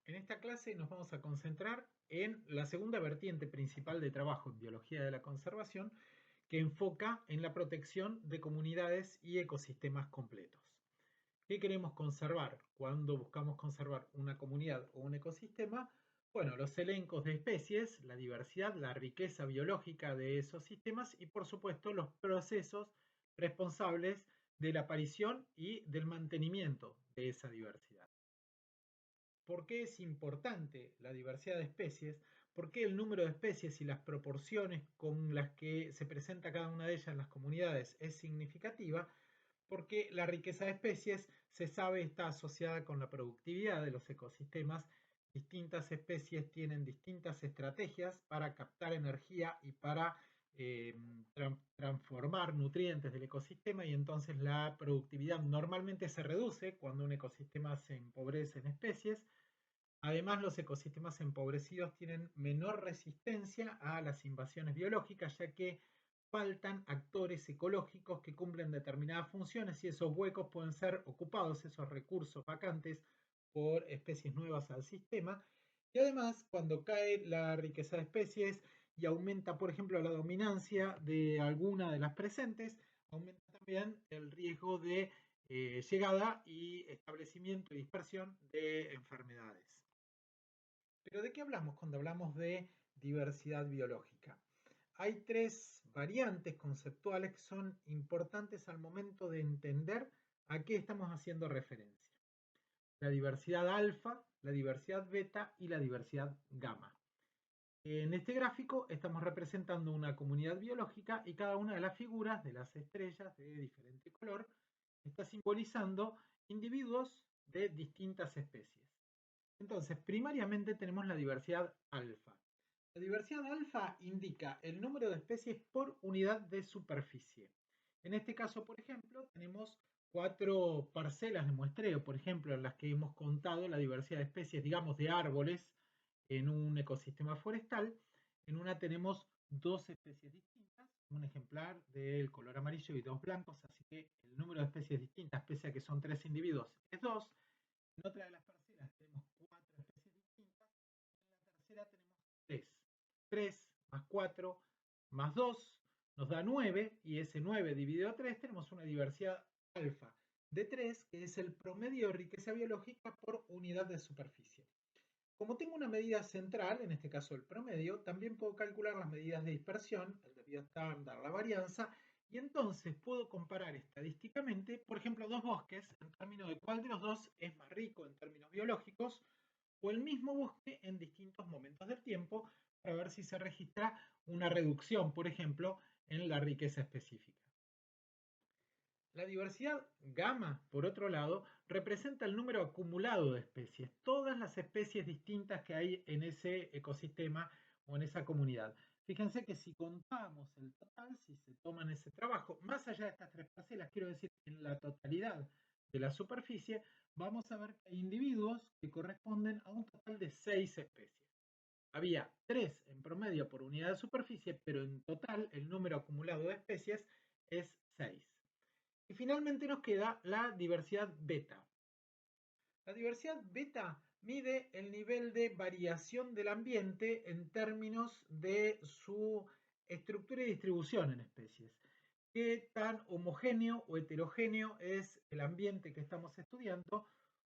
En esta clase nos vamos a concentrar en la segunda vertiente principal de trabajo en biología de la conservación, que enfoca en la protección de comunidades y ecosistemas completos. ¿Qué queremos conservar cuando buscamos conservar una comunidad o un ecosistema? Bueno, los elencos de especies, la diversidad, la riqueza biológica de esos sistemas y por supuesto los procesos responsables de la aparición y del mantenimiento de esa diversidad. ¿Por qué es importante la diversidad de especies? ¿Por qué el número de especies y las proporciones con las que se presenta cada una de ellas en las comunidades es significativa? Porque la riqueza de especies se sabe está asociada con la productividad de los ecosistemas. Distintas especies tienen distintas estrategias para captar energía y para transformar nutrientes del ecosistema, y entonces la productividad normalmente se reduce cuando un ecosistema se empobrece en especies. Además, los ecosistemas empobrecidos tienen menor resistencia a las invasiones biológicas, ya que faltan actores ecológicos que cumplen determinadas funciones y esos huecos pueden ser ocupados, esos recursos vacantes, por especies nuevas al sistema. Y además, cuando cae la riqueza de especies y aumenta, por ejemplo, la dominancia de alguna de las presentes, aumenta también el riesgo de llegada y establecimiento y dispersión de enfermedades. Pero ¿de qué hablamos cuando hablamos de diversidad biológica? Hay tres variantes conceptuales que son importantes al momento de entender a qué estamos haciendo referencia. La diversidad alfa, la diversidad beta y la diversidad gamma. En este gráfico estamos representando una comunidad biológica y cada una de las figuras de las estrellas de diferente color está simbolizando individuos de distintas especies. Entonces, primariamente tenemos la diversidad alfa. La diversidad alfa indica el número de especies por unidad de superficie. En este caso, por ejemplo, tenemos 4 parcelas de muestreo, por ejemplo, en las que hemos contado la diversidad de especies, digamos, de árboles en un ecosistema forestal. En una tenemos 2 especies distintas, un ejemplar del color amarillo y 2 blancos, así que el número de especies distintas, pese a que son 3 individuos, es 2. En otra de las parcelas tenemos 4 especies distintas. En la tercera tenemos 3. 3 más 4 más 2 nos da 9, y ese 9 dividido a 3 tenemos una diversidad alfa de 3, que es el promedio de riqueza biológica por unidad de superficie. Como tengo una medida central, en este caso el promedio, también puedo calcular las medidas de dispersión, el desvío estándar, la varianza, y entonces puedo comparar estadísticamente, por ejemplo, dos bosques en términos de cuál de los dos es más rico en términos biológicos, o el mismo bosque en distintos momentos del tiempo, para ver si se registra una reducción, por ejemplo, en la riqueza específica. La diversidad gamma, por otro lado, representa el número acumulado de especies, todas las especies distintas que hay en ese ecosistema o en esa comunidad. Fíjense que si contamos el total, si se toman ese trabajo, más allá de estas 3 parcelas, quiero decir, en la totalidad de la superficie, vamos a ver que hay individuos que corresponden a un total de 6 especies. Había 3 en promedio por unidad de superficie, pero en total el número acumulado de especies es 6. Y finalmente nos queda la diversidad beta. La diversidad beta mide el nivel de variación del ambiente en términos de su estructura y distribución en especies. Qué tan homogéneo o heterogéneo es el ambiente que estamos estudiando,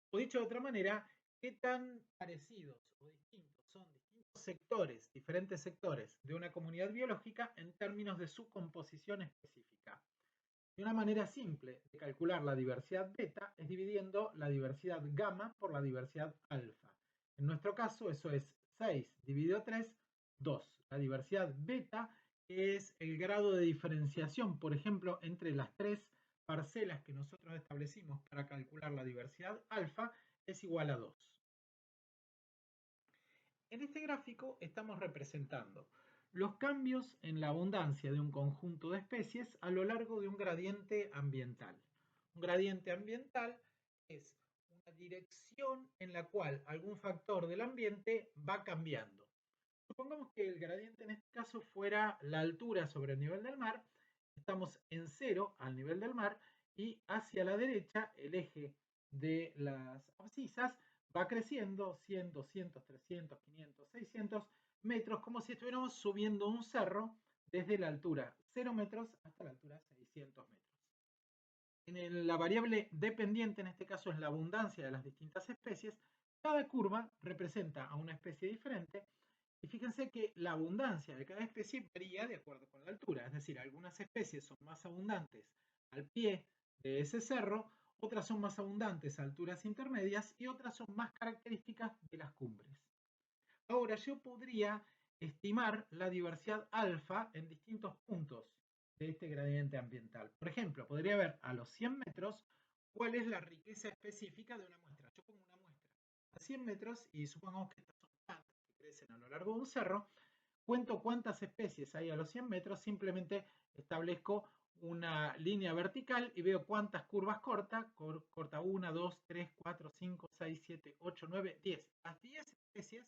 o dicho de otra manera, qué tan parecidos o distintos son distintos sectores, diferentes sectores de una comunidad biológica en términos de su composición específica. Y una manera simple de calcular la diversidad beta es dividiendo la diversidad gamma por la diversidad alfa. En nuestro caso eso es 6 dividido 3, 2. La diversidad beta es el grado de diferenciación, por ejemplo, entre las 3 parcelas que nosotros establecimos para calcular la diversidad alfa, es igual a 2. En este gráfico estamos representando los cambios en la abundancia de un conjunto de especies a lo largo de un gradiente ambiental. Un gradiente ambiental es una dirección en la cual algún factor del ambiente va cambiando. Supongamos que el gradiente en este caso fuera la altura sobre el nivel del mar. Estamos en 0 al nivel del mar y hacia la derecha el eje de las abscisas va creciendo 100, 200, 300, 500, 600 metros, como si estuviéramos subiendo un cerro desde la altura 0 metros hasta la altura 600 metros. En la variable dependiente, en este caso es la abundancia de las distintas especies, cada curva representa a una especie diferente y fíjense que la abundancia de cada especie varía de acuerdo con la altura, es decir, algunas especies son más abundantes al pie de ese cerro, otras son más abundantes a alturas intermedias y otras son más características de las cumbres. Ahora, yo podría estimar la diversidad alfa en distintos puntos de este gradiente ambiental. Por ejemplo, podría ver a los 100 metros cuál es la riqueza específica de una muestra. Yo pongo una muestra a 100 metros y supongamos que estas son plantas que crecen a lo largo de un cerro. Cuento cuántas especies hay a los 100 metros, simplemente establezco una línea vertical y veo cuántas curvas corta 1, 2, 3, 4, 5, 6, 7, 8, 9, 10. Las 10 especies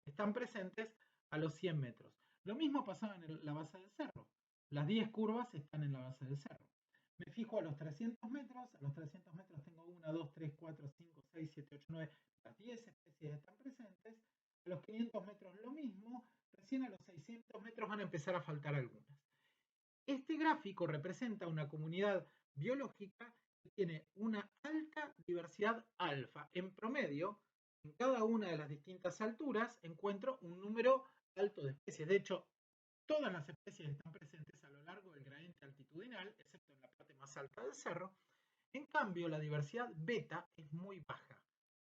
están presentes a los 100 metros. Lo mismo pasaba en la base del cerro. Las 10 curvas están en la base del cerro. Me fijo a los 300 metros, a los 300 metros tengo 1, 2, 3, 4, 5, 6, 7, 8, 9. Las 10 especies están presentes. A los 500 metros lo mismo. Recién a los 600 metros van a empezar a faltar algunas. Este gráfico representa una comunidad biológica que tiene una alta diversidad alfa. En promedio, en cada una de las distintas alturas encuentro un número alto de especies. De hecho, todas las especies están presentes a lo largo del gradiente altitudinal, excepto en la parte más alta del cerro. En cambio, la diversidad beta es muy baja.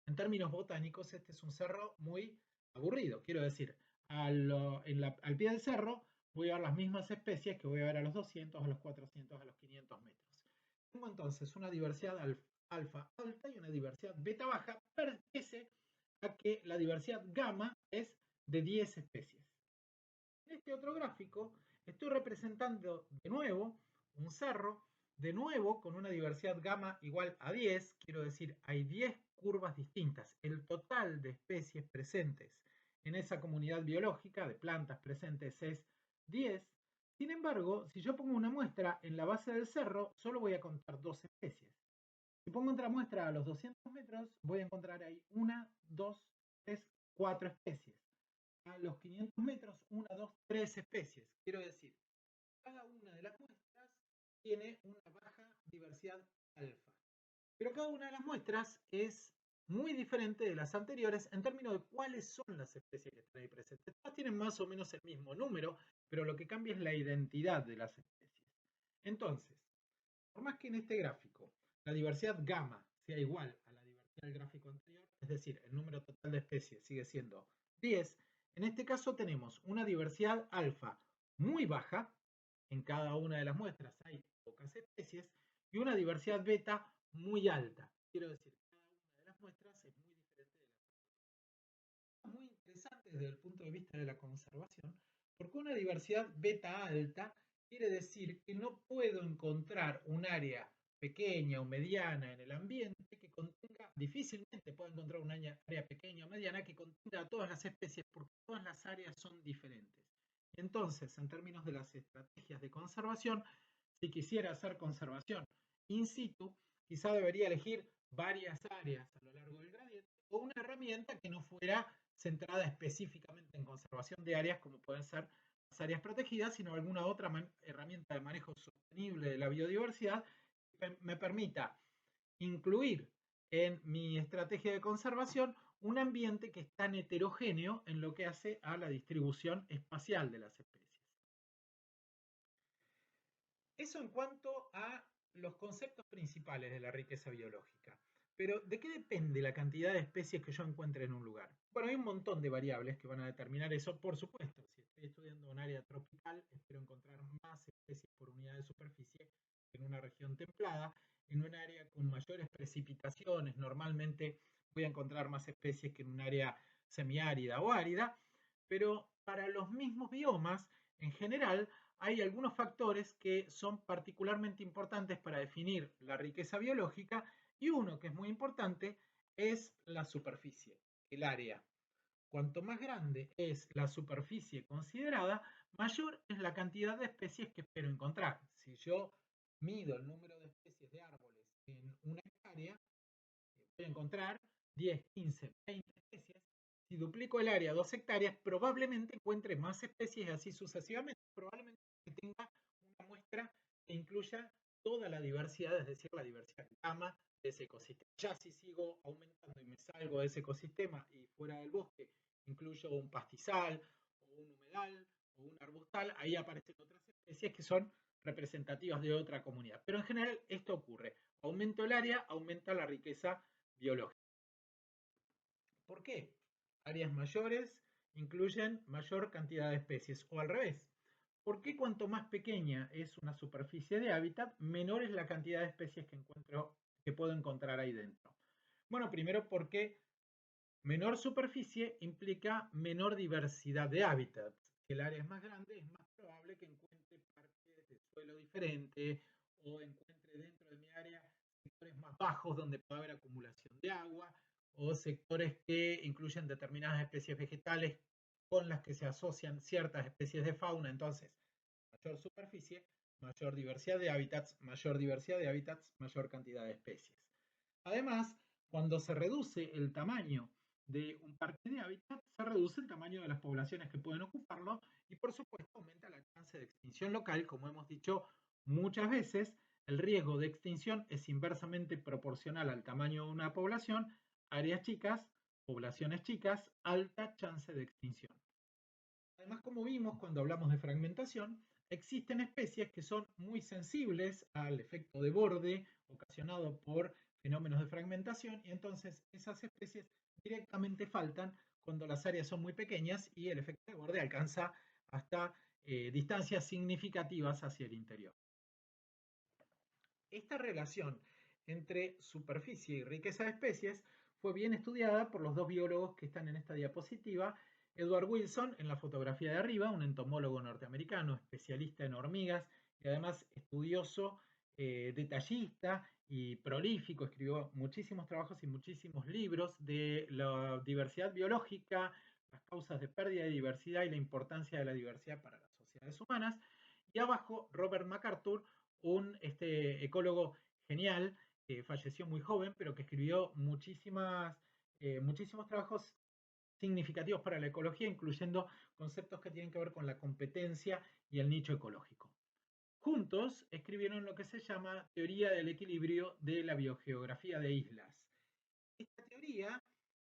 En términos botánicos, este es un cerro muy aburrido. Quiero decir, al pie del cerro voy a ver las mismas especies que voy a ver a los 200, a los 400, a los 500 metros. Tengo entonces una diversidad alfa alta y una diversidad beta baja, pese a que la diversidad gamma es de 10 especies. En este otro gráfico estoy representando de nuevo un cerro, de nuevo con una diversidad gamma igual a 10, quiero decir, hay 10 curvas distintas. El total de especies presentes en esa comunidad biológica de plantas presentes es 10. Sin embargo, si yo pongo una muestra en la base del cerro, solo voy a contar 2 especies. Si pongo otra muestra a los 200 metros, voy a encontrar ahí 1, 2, 3, 4 especies. A los 500 metros, 1, 2, 3 especies. Quiero decir, cada una de las muestras tiene una baja diversidad alfa. Pero cada una de las muestras es muy diferente de las anteriores en términos de cuáles son las especies que están ahí presentes. Todas tienen más o menos el mismo número, pero lo que cambia es la identidad de las especies. Entonces, por más que en este gráfico la diversidad gamma sea igual a la diversidad del gráfico anterior, es decir, el número total de especies sigue siendo 10, en este caso tenemos una diversidad alfa muy baja, en cada una de las muestras hay pocas especies, y una diversidad beta muy alta. Quiero decir, cada una de las muestras es muy diferente de las otras. Muy interesante desde el punto de vista de la conservación, porque una diversidad beta alta quiere decir que no puedo encontrar un área pequeña o mediana en el ambiente que contenga, difícilmente puedo encontrar un área pequeña o mediana que contenga todas las especies, porque todas las áreas son diferentes. Entonces, en términos de las estrategias de conservación, si quisiera hacer conservación in situ, quizá debería elegir varias áreas a lo largo del gradiente o una herramienta que no fuera centrada específicamente en conservación de áreas como pueden ser las áreas protegidas, sino alguna otra herramienta de manejo sostenible de la biodiversidad que me permita incluir en mi estrategia de conservación un ambiente que es tan heterogéneo en lo que hace a la distribución espacial de las especies. Eso en cuanto a los conceptos principales de la riqueza biológica. Pero, ¿de qué depende la cantidad de especies que yo encuentre en un lugar? Bueno, hay un montón de variables que van a determinar eso. Por supuesto, si estoy estudiando un área tropical, espero encontrar más especies por unidad de superficie en una región templada. En un área con mayores precipitaciones, normalmente voy a encontrar más especies que en un área semiárida o árida. Pero para los mismos biomas, en general, hay algunos factores que son particularmente importantes para definir la riqueza biológica y uno que es muy importante es la superficie, el área. Cuanto más grande es la superficie considerada, mayor es la cantidad de especies que espero encontrar. Si yo mido el número de especies de árboles en una hectárea, voy a encontrar 10, 15, 20 especies, si duplico el área a 2 hectáreas, probablemente encuentre más especies y así sucesivamente. Probablemente que tenga una muestra que incluya toda la diversidad, es decir, la diversidad gama de ese ecosistema. Ya si sigo aumentando y me salgo de ese ecosistema y fuera del bosque incluyo un pastizal o un humedal o un arbustal, ahí aparecen otras especies que son representativas de otra comunidad. Pero en general esto ocurre. Aumento el área, aumenta la riqueza biológica. ¿Por qué? Áreas mayores incluyen mayor cantidad de especies, o al revés. ¿Por qué cuanto más pequeña es una superficie de hábitat, menor es la cantidad de especies que puedo encontrar ahí dentro? Bueno, primero porque menor superficie implica menor diversidad de hábitats. Si el área es más grande, es más probable que encuentre partes de suelo diferente o encuentre dentro de mi área sectores más bajos donde puede haber acumulación de agua o sectores que incluyen determinadas especies vegetales con las que se asocian ciertas especies de fauna. Entonces, mayor superficie, mayor diversidad de hábitats, mayor diversidad de hábitats, mayor cantidad de especies. Además, cuando se reduce el tamaño de un parque de hábitat, se reduce el tamaño de las poblaciones que pueden ocuparlo y por supuesto aumenta la chance de extinción local. Como hemos dicho muchas veces, el riesgo de extinción es inversamente proporcional al tamaño de una población. Áreas chicas, poblaciones chicas, alta chance de extinción. Además, como vimos cuando hablamos de fragmentación, existen especies que son muy sensibles al efecto de borde ocasionado por fenómenos de fragmentación y entonces esas especies directamente faltan cuando las áreas son muy pequeñas y el efecto de borde alcanza hasta distancias significativas hacia el interior. Esta relación entre superficie y riqueza de especies fue bien estudiada por los dos biólogos que están en esta diapositiva. Edward Wilson, en la fotografía de arriba, un entomólogo norteamericano, especialista en hormigas y además estudioso, detallista y prolífico, escribió muchísimos trabajos y muchísimos libros de la diversidad biológica, las causas de pérdida de diversidad y la importancia de la diversidad para las sociedades humanas. Y abajo, Robert MacArthur, un ecólogo genial que falleció muy joven, pero que escribió muchísimos trabajos significativos para la ecología, incluyendo conceptos que tienen que ver con la competencia y el nicho ecológico. Juntos escribieron lo que se llama teoría del equilibrio de la biogeografía de islas. Esta teoría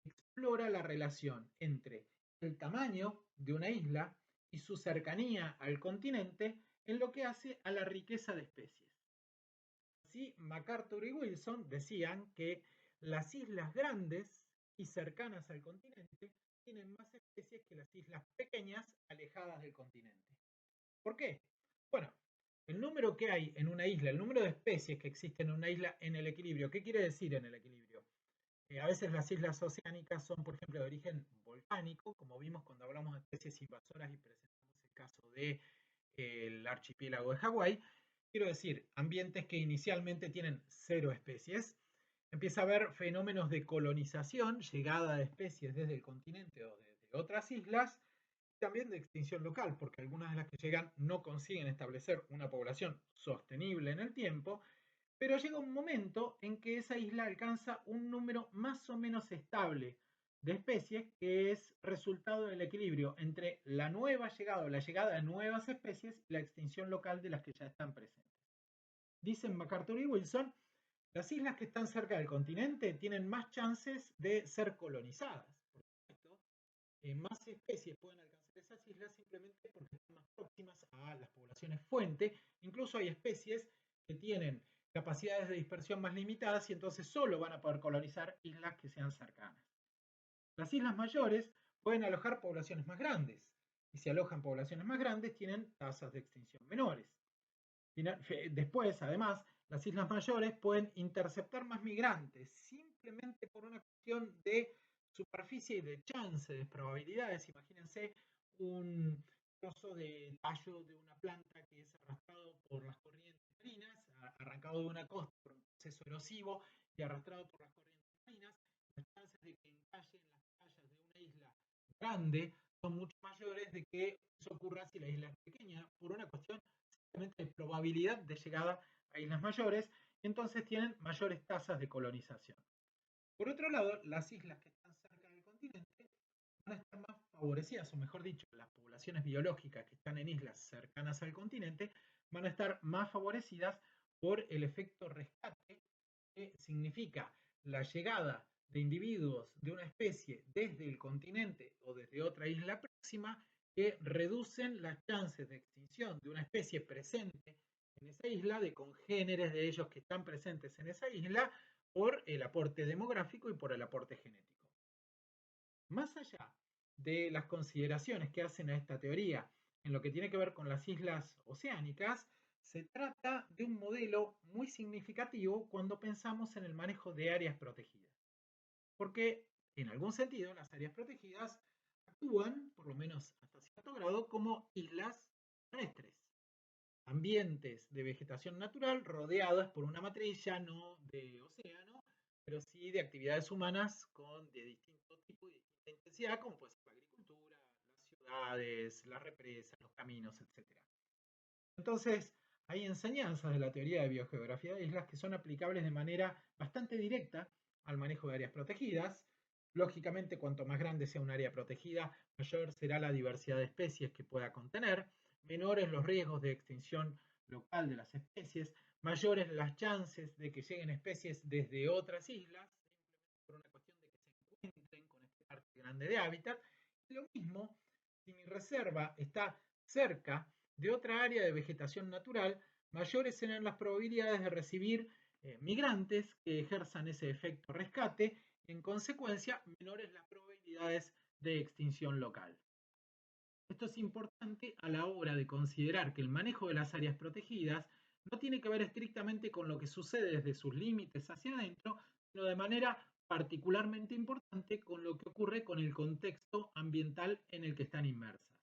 explora la relación entre el tamaño de una isla y su cercanía al continente en lo que hace a la riqueza de especies. Así, MacArthur y Wilson decían que las islas grandes y cercanas al continente tienen más especies que las islas pequeñas alejadas del continente. ¿Por qué? Bueno, el número que hay en una isla, el número de especies que existen en una isla en el equilibrio, ¿qué quiere decir en el equilibrio? A veces las islas oceánicas son, por ejemplo, de origen volcánico, como vimos cuando hablamos de especies invasoras y presentamos el caso del archipiélago de Hawái. Quiero decir, ambientes que inicialmente tienen 0 especies, empieza a haber fenómenos de colonización, llegada de especies desde el continente o desde otras islas, también de extinción local, porque algunas de las que llegan no consiguen establecer una población sostenible en el tiempo, pero llega un momento en que esa isla alcanza un número más o menos estable de especies, que es resultado del equilibrio entre la nueva llegada o la llegada de nuevas especies y la extinción local de las que ya están presentes. Dicen MacArthur y Wilson, las islas que están cerca del continente tienen más chances de ser colonizadas. Por supuesto, más especies pueden alcanzar esas islas simplemente porque están más próximas a las poblaciones fuente. Incluso hay especies que tienen capacidades de dispersión más limitadas y entonces solo van a poder colonizar islas que sean cercanas. Las islas mayores pueden alojar poblaciones más grandes y si alojan poblaciones más grandes tienen tasas de extinción menores. Después, además, las islas mayores pueden interceptar más migrantes simplemente por una cuestión de superficie y de chance, de probabilidades. Imagínense un trozo de tallo de una planta que es arrastrado por las corrientes marinas, arrancado de una costa por un proceso erosivo y arrastrado por las corrientes marinas. Las chances de que encalle en las playas de una isla grande son mucho mayores de que eso ocurra si la isla es pequeña, por una cuestión de probabilidad de llegada a islas mayores, entonces tienen mayores tasas de colonización. Por otro lado, las islas que están cerca del continente van a estar más favorecidas, o mejor dicho, las poblaciones biológicas que están en islas cercanas al continente van a estar más favorecidas por el efecto rescate, que significa la llegada de individuos de una especie desde el continente o desde otra isla próxima que reducen las chances de extinción de una especie presente en esa isla, de congéneres de ellos que están presentes en esa isla, por el aporte demográfico y por el aporte genético. Más allá de las consideraciones que hacen a esta teoría en lo que tiene que ver con las islas oceánicas, se trata de un modelo muy significativo cuando pensamos en el manejo de áreas protegidas. Porque, en algún sentido, las áreas protegidas actúan, por lo menos hasta cierto grado, como islas terrestres, ambientes de vegetación natural rodeadas por una matriz ya no de océano, pero sí de actividades humanas de distinto tipo y distinta intensidad, como puede ser la agricultura, las ciudades, las represas, los caminos, etc. Entonces, hay enseñanzas de la teoría de biogeografía de islas que son aplicables de manera bastante directa al manejo de áreas protegidas. Lógicamente, cuanto más grande sea un área protegida, mayor será la diversidad de especies que pueda contener, menores los riesgos de extinción local de las especies, mayores las chances de que lleguen especies desde otras islas, simplemente por una cuestión de que se encuentren con este parte grande de hábitat. Y lo mismo, si mi reserva está cerca de otra área de vegetación natural, mayores serán las probabilidades de recibir migrantes que ejerzan ese efecto rescate y en consecuencia menores las probabilidades de extinción local. Esto es importante a la hora de considerar que el manejo de las áreas protegidas no tiene que ver estrictamente con lo que sucede desde sus límites hacia adentro, sino de manera particularmente importante con lo que ocurre con el contexto ambiental en el que están inmersas.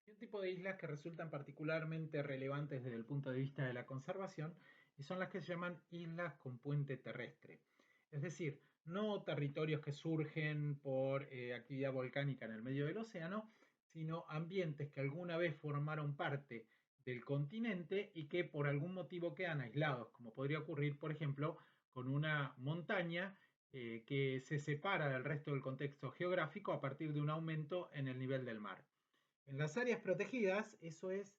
Hay un tipo de islas que resultan particularmente relevantes desde el punto de vista de la conservación y son las que se llaman islas con puente terrestre. Es decir, no territorios que surgen por actividad volcánica en el medio del océano, sino ambientes que alguna vez formaron parte del continente y que por algún motivo quedan aislados, como podría ocurrir, por ejemplo, con una montaña que se separa del resto del contexto geográfico a partir de un aumento en el nivel del mar. En las áreas protegidas eso es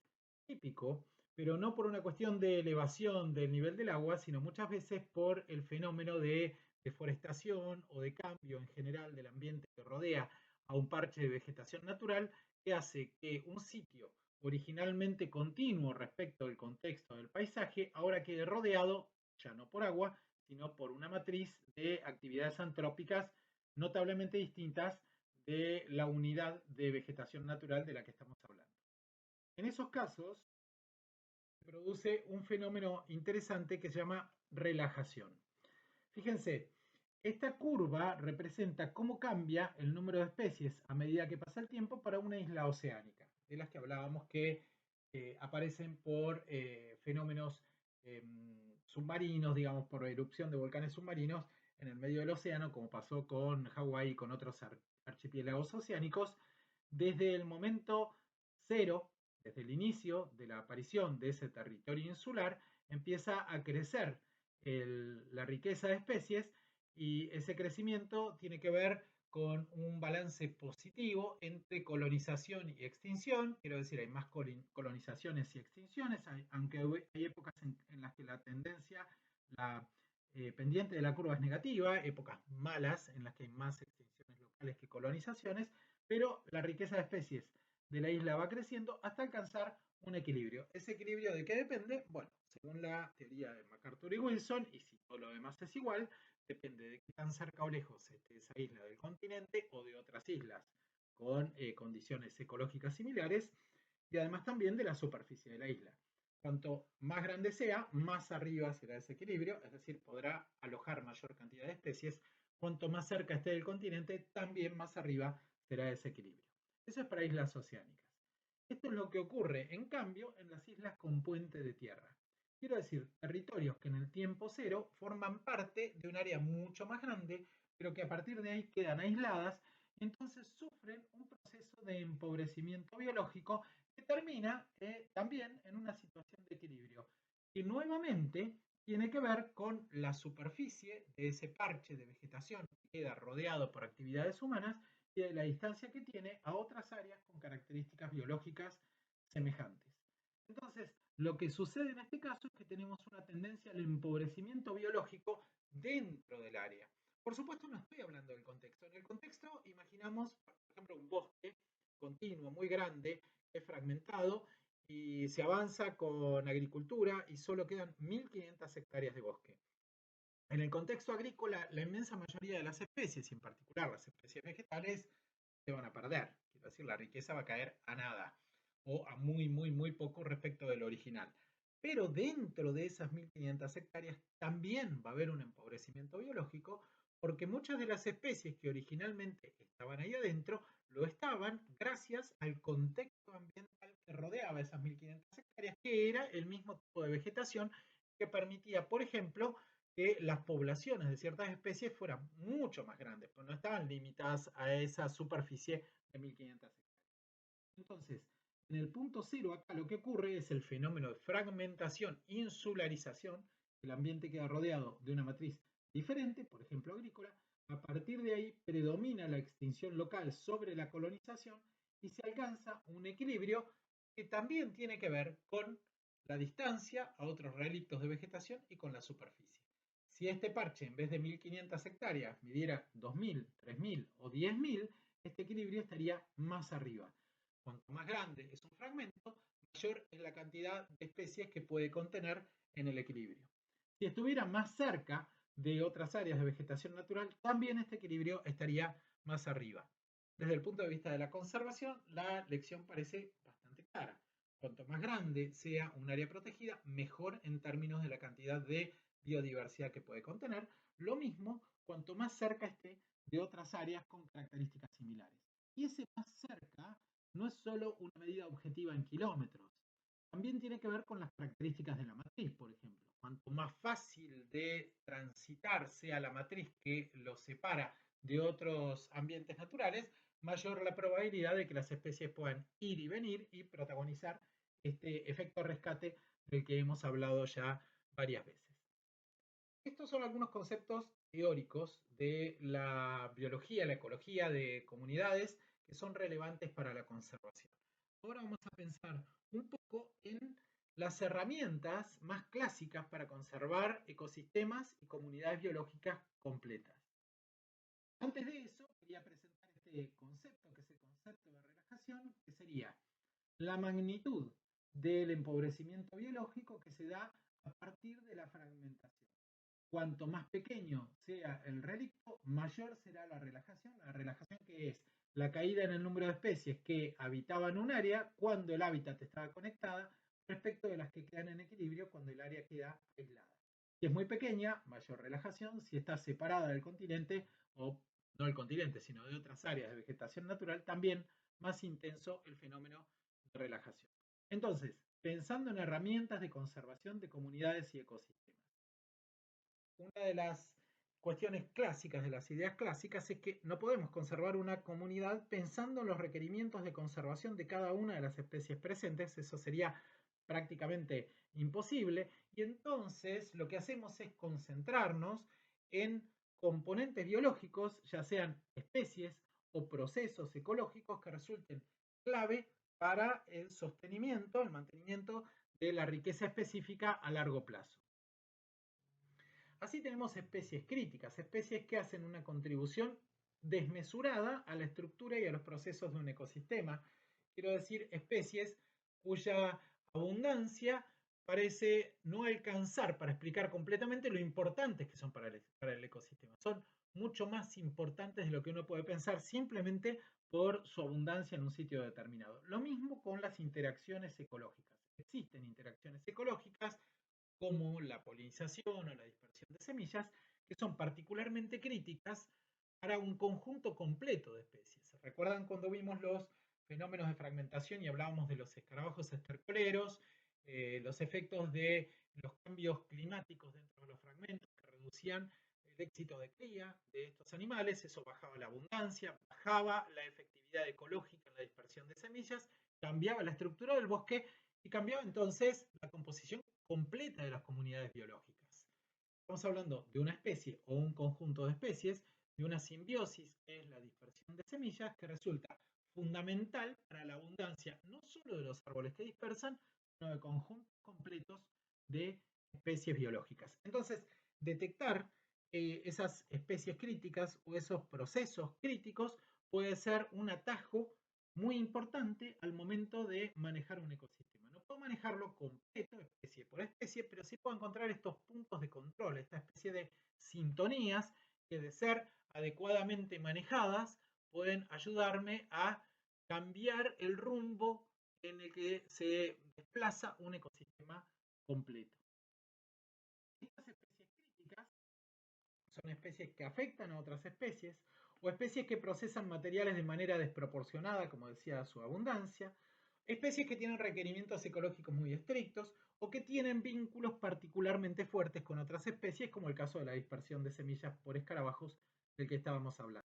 típico, pero no por una cuestión de elevación del nivel del agua, sino muchas veces por el fenómeno de deforestación o de cambio en general del ambiente que rodea a un parche de vegetación natural, que hace que un sitio originalmente continuo respecto del contexto del paisaje ahora quede rodeado ya no por agua, sino por una matriz de actividades antrópicas notablemente distintas de la unidad de vegetación natural de la que estamos hablando. En esos casos se produce un fenómeno interesante que se llama relajación. Fíjense, esta curva representa cómo cambia el número de especies a medida que pasa el tiempo para una isla oceánica, de las que hablábamos que aparecen por fenómenos submarinos, digamos, por erupción de volcanes submarinos en el medio del océano, como pasó con Hawái y con otros archipiélagos oceánicos, desde el momento cero, desde el inicio de la aparición de ese territorio insular, empieza a crecer la riqueza de especies y ese crecimiento tiene que ver con un balance positivo entre colonización y extinción. Quiero decir, hay más colonizaciones y extinciones, aunque hay épocas en las que la tendencia, la pendiente de la curva es negativa, épocas malas en las que hay más extinciones locales que colonizaciones, pero la riqueza de especies de la isla va creciendo hasta alcanzar un equilibrio. ¿Ese equilibrio de qué depende? Bueno, según la teoría de MacArthur y Wilson, y si todo lo demás es igual, depende de qué tan cerca o lejos esté esa isla del continente o de otras islas con condiciones ecológicas similares, y además también de la superficie de la isla. Cuanto más grande sea, más arriba será ese equilibrio, es decir, podrá alojar mayor cantidad de especies. Cuanto más cerca esté del continente, también más arriba será ese equilibrio. Eso es para islas oceánicas. Esto es lo que ocurre, en cambio, en las islas con puente de tierra. Quiero decir, territorios que en el tiempo cero forman parte de un área mucho más grande, pero que a partir de ahí quedan aisladas, entonces sufren un proceso de empobrecimiento biológico que termina también en una situación de equilibrio, que nuevamente tiene que ver con la superficie de ese parche de vegetación que queda rodeado por actividades humanas y de la distancia que tiene a otras áreas con características biológicas semejantes. Entonces, lo que sucede en este caso es que tenemos una tendencia al empobrecimiento biológico dentro del área. Por supuesto, no estoy hablando del contexto. En el contexto, imaginamos, por ejemplo, un bosque continuo, muy grande, es fragmentado y se avanza con agricultura y solo quedan 1.500 hectáreas de bosque. En el contexto agrícola, la inmensa mayoría de las especies, y en particular las especies vegetales, se van a perder. Quiero decir, la riqueza va a caer a nada o a muy, muy, muy poco respecto del original. Pero dentro de esas 1.500 hectáreas también va a haber un empobrecimiento biológico porque muchas de las especies que originalmente estaban ahí adentro lo estaban gracias al contexto ambiental que rodeaba esas 1.500 hectáreas, que era el mismo tipo de vegetación que permitía, por ejemplo, que las poblaciones de ciertas especies fueran mucho más grandes, pues no estaban limitadas a esa superficie de 1.500 hectáreas. Entonces, en el punto cero acá lo que ocurre es el fenómeno de fragmentación, insularización, el ambiente queda rodeado de una matriz diferente, por ejemplo agrícola, a partir de ahí predomina la extinción local sobre la colonización y se alcanza un equilibrio que también tiene que ver con la distancia a otros relictos de vegetación y con la superficie. Si este parche en vez de 1.500 hectáreas midiera 2.000, 3.000 o 10.000, este equilibrio estaría más arriba. Cuanto más grande es un fragmento, mayor es la cantidad de especies que puede contener en el equilibrio. Si estuviera más cerca de otras áreas de vegetación natural, también este equilibrio estaría más arriba. Desde el punto de vista de la conservación, la lección parece bastante clara. Cuanto más grande sea un área protegida, mejor en términos de la cantidad de biodiversidad que puede contener. Lo mismo cuanto más cerca esté de otras áreas con características similares. Y ese más cerca no es solo una medida objetiva en kilómetros, también tiene que ver con las características de la matriz, por ejemplo. Cuanto más fácil de transitar sea la matriz que lo separa de otros ambientes naturales, mayor la probabilidad de que las especies puedan ir y venir y protagonizar este efecto rescate del que hemos hablado ya varias veces. Estos son algunos conceptos teóricos de la biología, la ecología de comunidades que son relevantes para la conservación. Ahora vamos a pensar un poco en las herramientas más clásicas para conservar ecosistemas y comunidades biológicas completas. Antes de eso, quería presentar este concepto, que es el concepto de relajación, que sería la magnitud del empobrecimiento biológico que se da a partir de la fragmentación. Cuanto más pequeño sea el relicto, mayor será la relajación. La relajación que es la caída en el número de especies que habitaban un área cuando el hábitat estaba conectada respecto de las que quedan en equilibrio cuando el área queda aislada. Si es muy pequeña, mayor relajación. Si está separada del continente, o no del continente, sino de otras áreas de vegetación natural, también más intenso el fenómeno de relajación. Entonces, pensando en herramientas de conservación de comunidades y ecosistemas. Una de las cuestiones clásicas, de las ideas clásicas, es que no podemos conservar una comunidad pensando en los requerimientos de conservación de cada una de las especies presentes. Eso sería prácticamente imposible. Y entonces lo que hacemos es concentrarnos en componentes biológicos, ya sean especies o procesos ecológicos que resulten clave para el sostenimiento, el mantenimiento de la riqueza específica a largo plazo. Así tenemos especies críticas, especies que hacen una contribución desmesurada a la estructura y a los procesos de un ecosistema. Quiero decir, especies cuya abundancia parece no alcanzar para explicar completamente lo importantes que son para el ecosistema. Son mucho más importantes de lo que uno puede pensar simplemente por su abundancia en un sitio determinado. Lo mismo con las interacciones ecológicas. Existen interacciones ecológicas como la polinización o la dispersión de semillas, que son particularmente críticas para un conjunto completo de especies. ¿Recuerdan cuando vimos los fenómenos de fragmentación y hablábamos de los escarabajos estercoleros, los efectos de los cambios climáticos dentro de los fragmentos que reducían el éxito de cría de estos animales? Eso bajaba la abundancia, bajaba la efectividad ecológica en la dispersión de semillas, cambiaba la estructura del bosque y cambiaba entonces la composición completa de las comunidades biológicas. Estamos hablando de una especie o un conjunto de especies, de una simbiosis, que es la dispersión de semillas, que resulta fundamental para la abundancia no solo de los árboles que dispersan, sino de conjuntos completos de especies biológicas. Entonces, detectar esas especies críticas o esos procesos críticos puede ser un atajo muy importante al momento de manejar un ecosistema. No puedo manejarlo completo, especie por especie, pero sí puedo encontrar estos puntos de control, esta especie de sintonías que, de ser adecuadamente manejadas, pueden ayudarme a cambiar el rumbo en el que se desplaza un ecosistema completo. Estas especies críticas son especies que afectan a otras especies o especies que procesan materiales de manera desproporcionada, como decía, su abundancia, especies que tienen requerimientos ecológicos muy estrictos o que tienen vínculos particularmente fuertes con otras especies, como el caso de la dispersión de semillas por escarabajos del que estábamos hablando.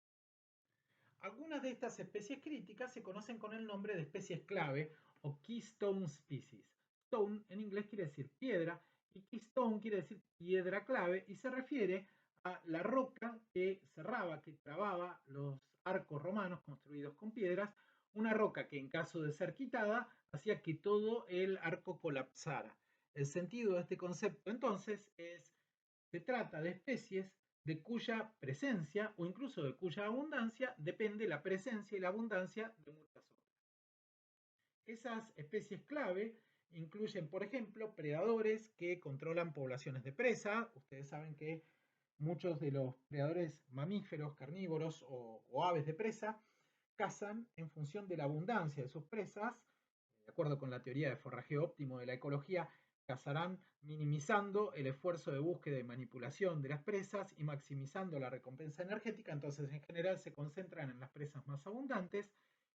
Algunas de estas especies críticas se conocen con el nombre de especies clave o keystone species. Stone en inglés quiere decir piedra y keystone quiere decir piedra clave y se refiere a la roca que cerraba, que trababa los arcos romanos construidos con piedras, una roca que en caso de ser quitada hacía que todo el arco colapsara. El sentido de este concepto entonces es: se trata de especies de cuya presencia o incluso de cuya abundancia depende la presencia y la abundancia de muchas otras. Esas especies clave incluyen, por ejemplo, predadores que controlan poblaciones de presa. Ustedes saben que muchos de los predadores mamíferos, carnívoros o aves de presa cazan en función de la abundancia de sus presas. De acuerdo con la teoría de forrajeo óptimo de la ecología, cazarán minimizando el esfuerzo de búsqueda y manipulación de las presas y maximizando la recompensa energética. Entonces, en general, se concentran en las presas más abundantes.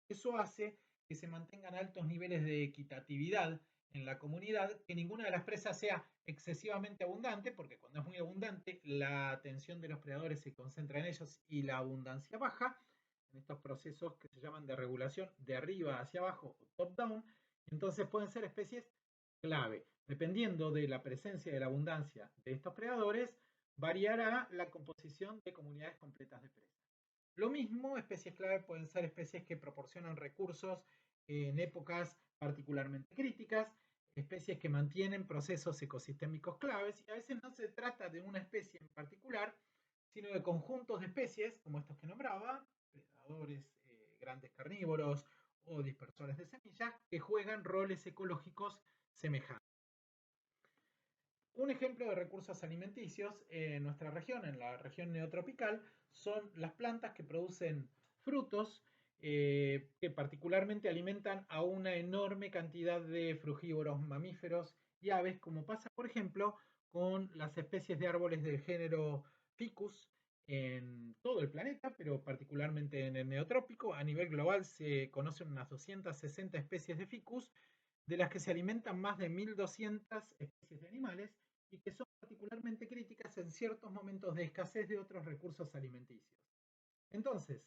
Eso hace que se mantengan altos niveles de equitatividad en la comunidad, que ninguna de las presas sea excesivamente abundante, porque cuando es muy abundante, la atención de los predadores se concentra en ellos y la abundancia baja, en estos procesos que se llaman de regulación de arriba hacia abajo o top-down. Entonces pueden ser especies clave. Dependiendo de la presencia y de la abundancia de estos predadores, variará la composición de comunidades completas de presas. Lo mismo, especies clave pueden ser especies que proporcionan recursos en épocas particularmente críticas, especies que mantienen procesos ecosistémicos claves, y a veces no se trata de una especie en particular, sino de conjuntos de especies, como estos que nombraba, predadores, grandes carnívoros o dispersores de semillas, que juegan roles ecológicos semejantes. Un ejemplo de recursos alimenticios en nuestra región, en la región neotropical, son las plantas que producen frutos que particularmente alimentan a una enorme cantidad de frugívoros, mamíferos y aves, como pasa, por ejemplo, con las especies de árboles del género Ficus en todo el planeta, pero particularmente en el neotrópico. A nivel global se conocen unas 260 especies de Ficus, de las que se alimentan más de 1.200 especies de animales y que son particularmente críticas en ciertos momentos de escasez de otros recursos alimenticios. Entonces,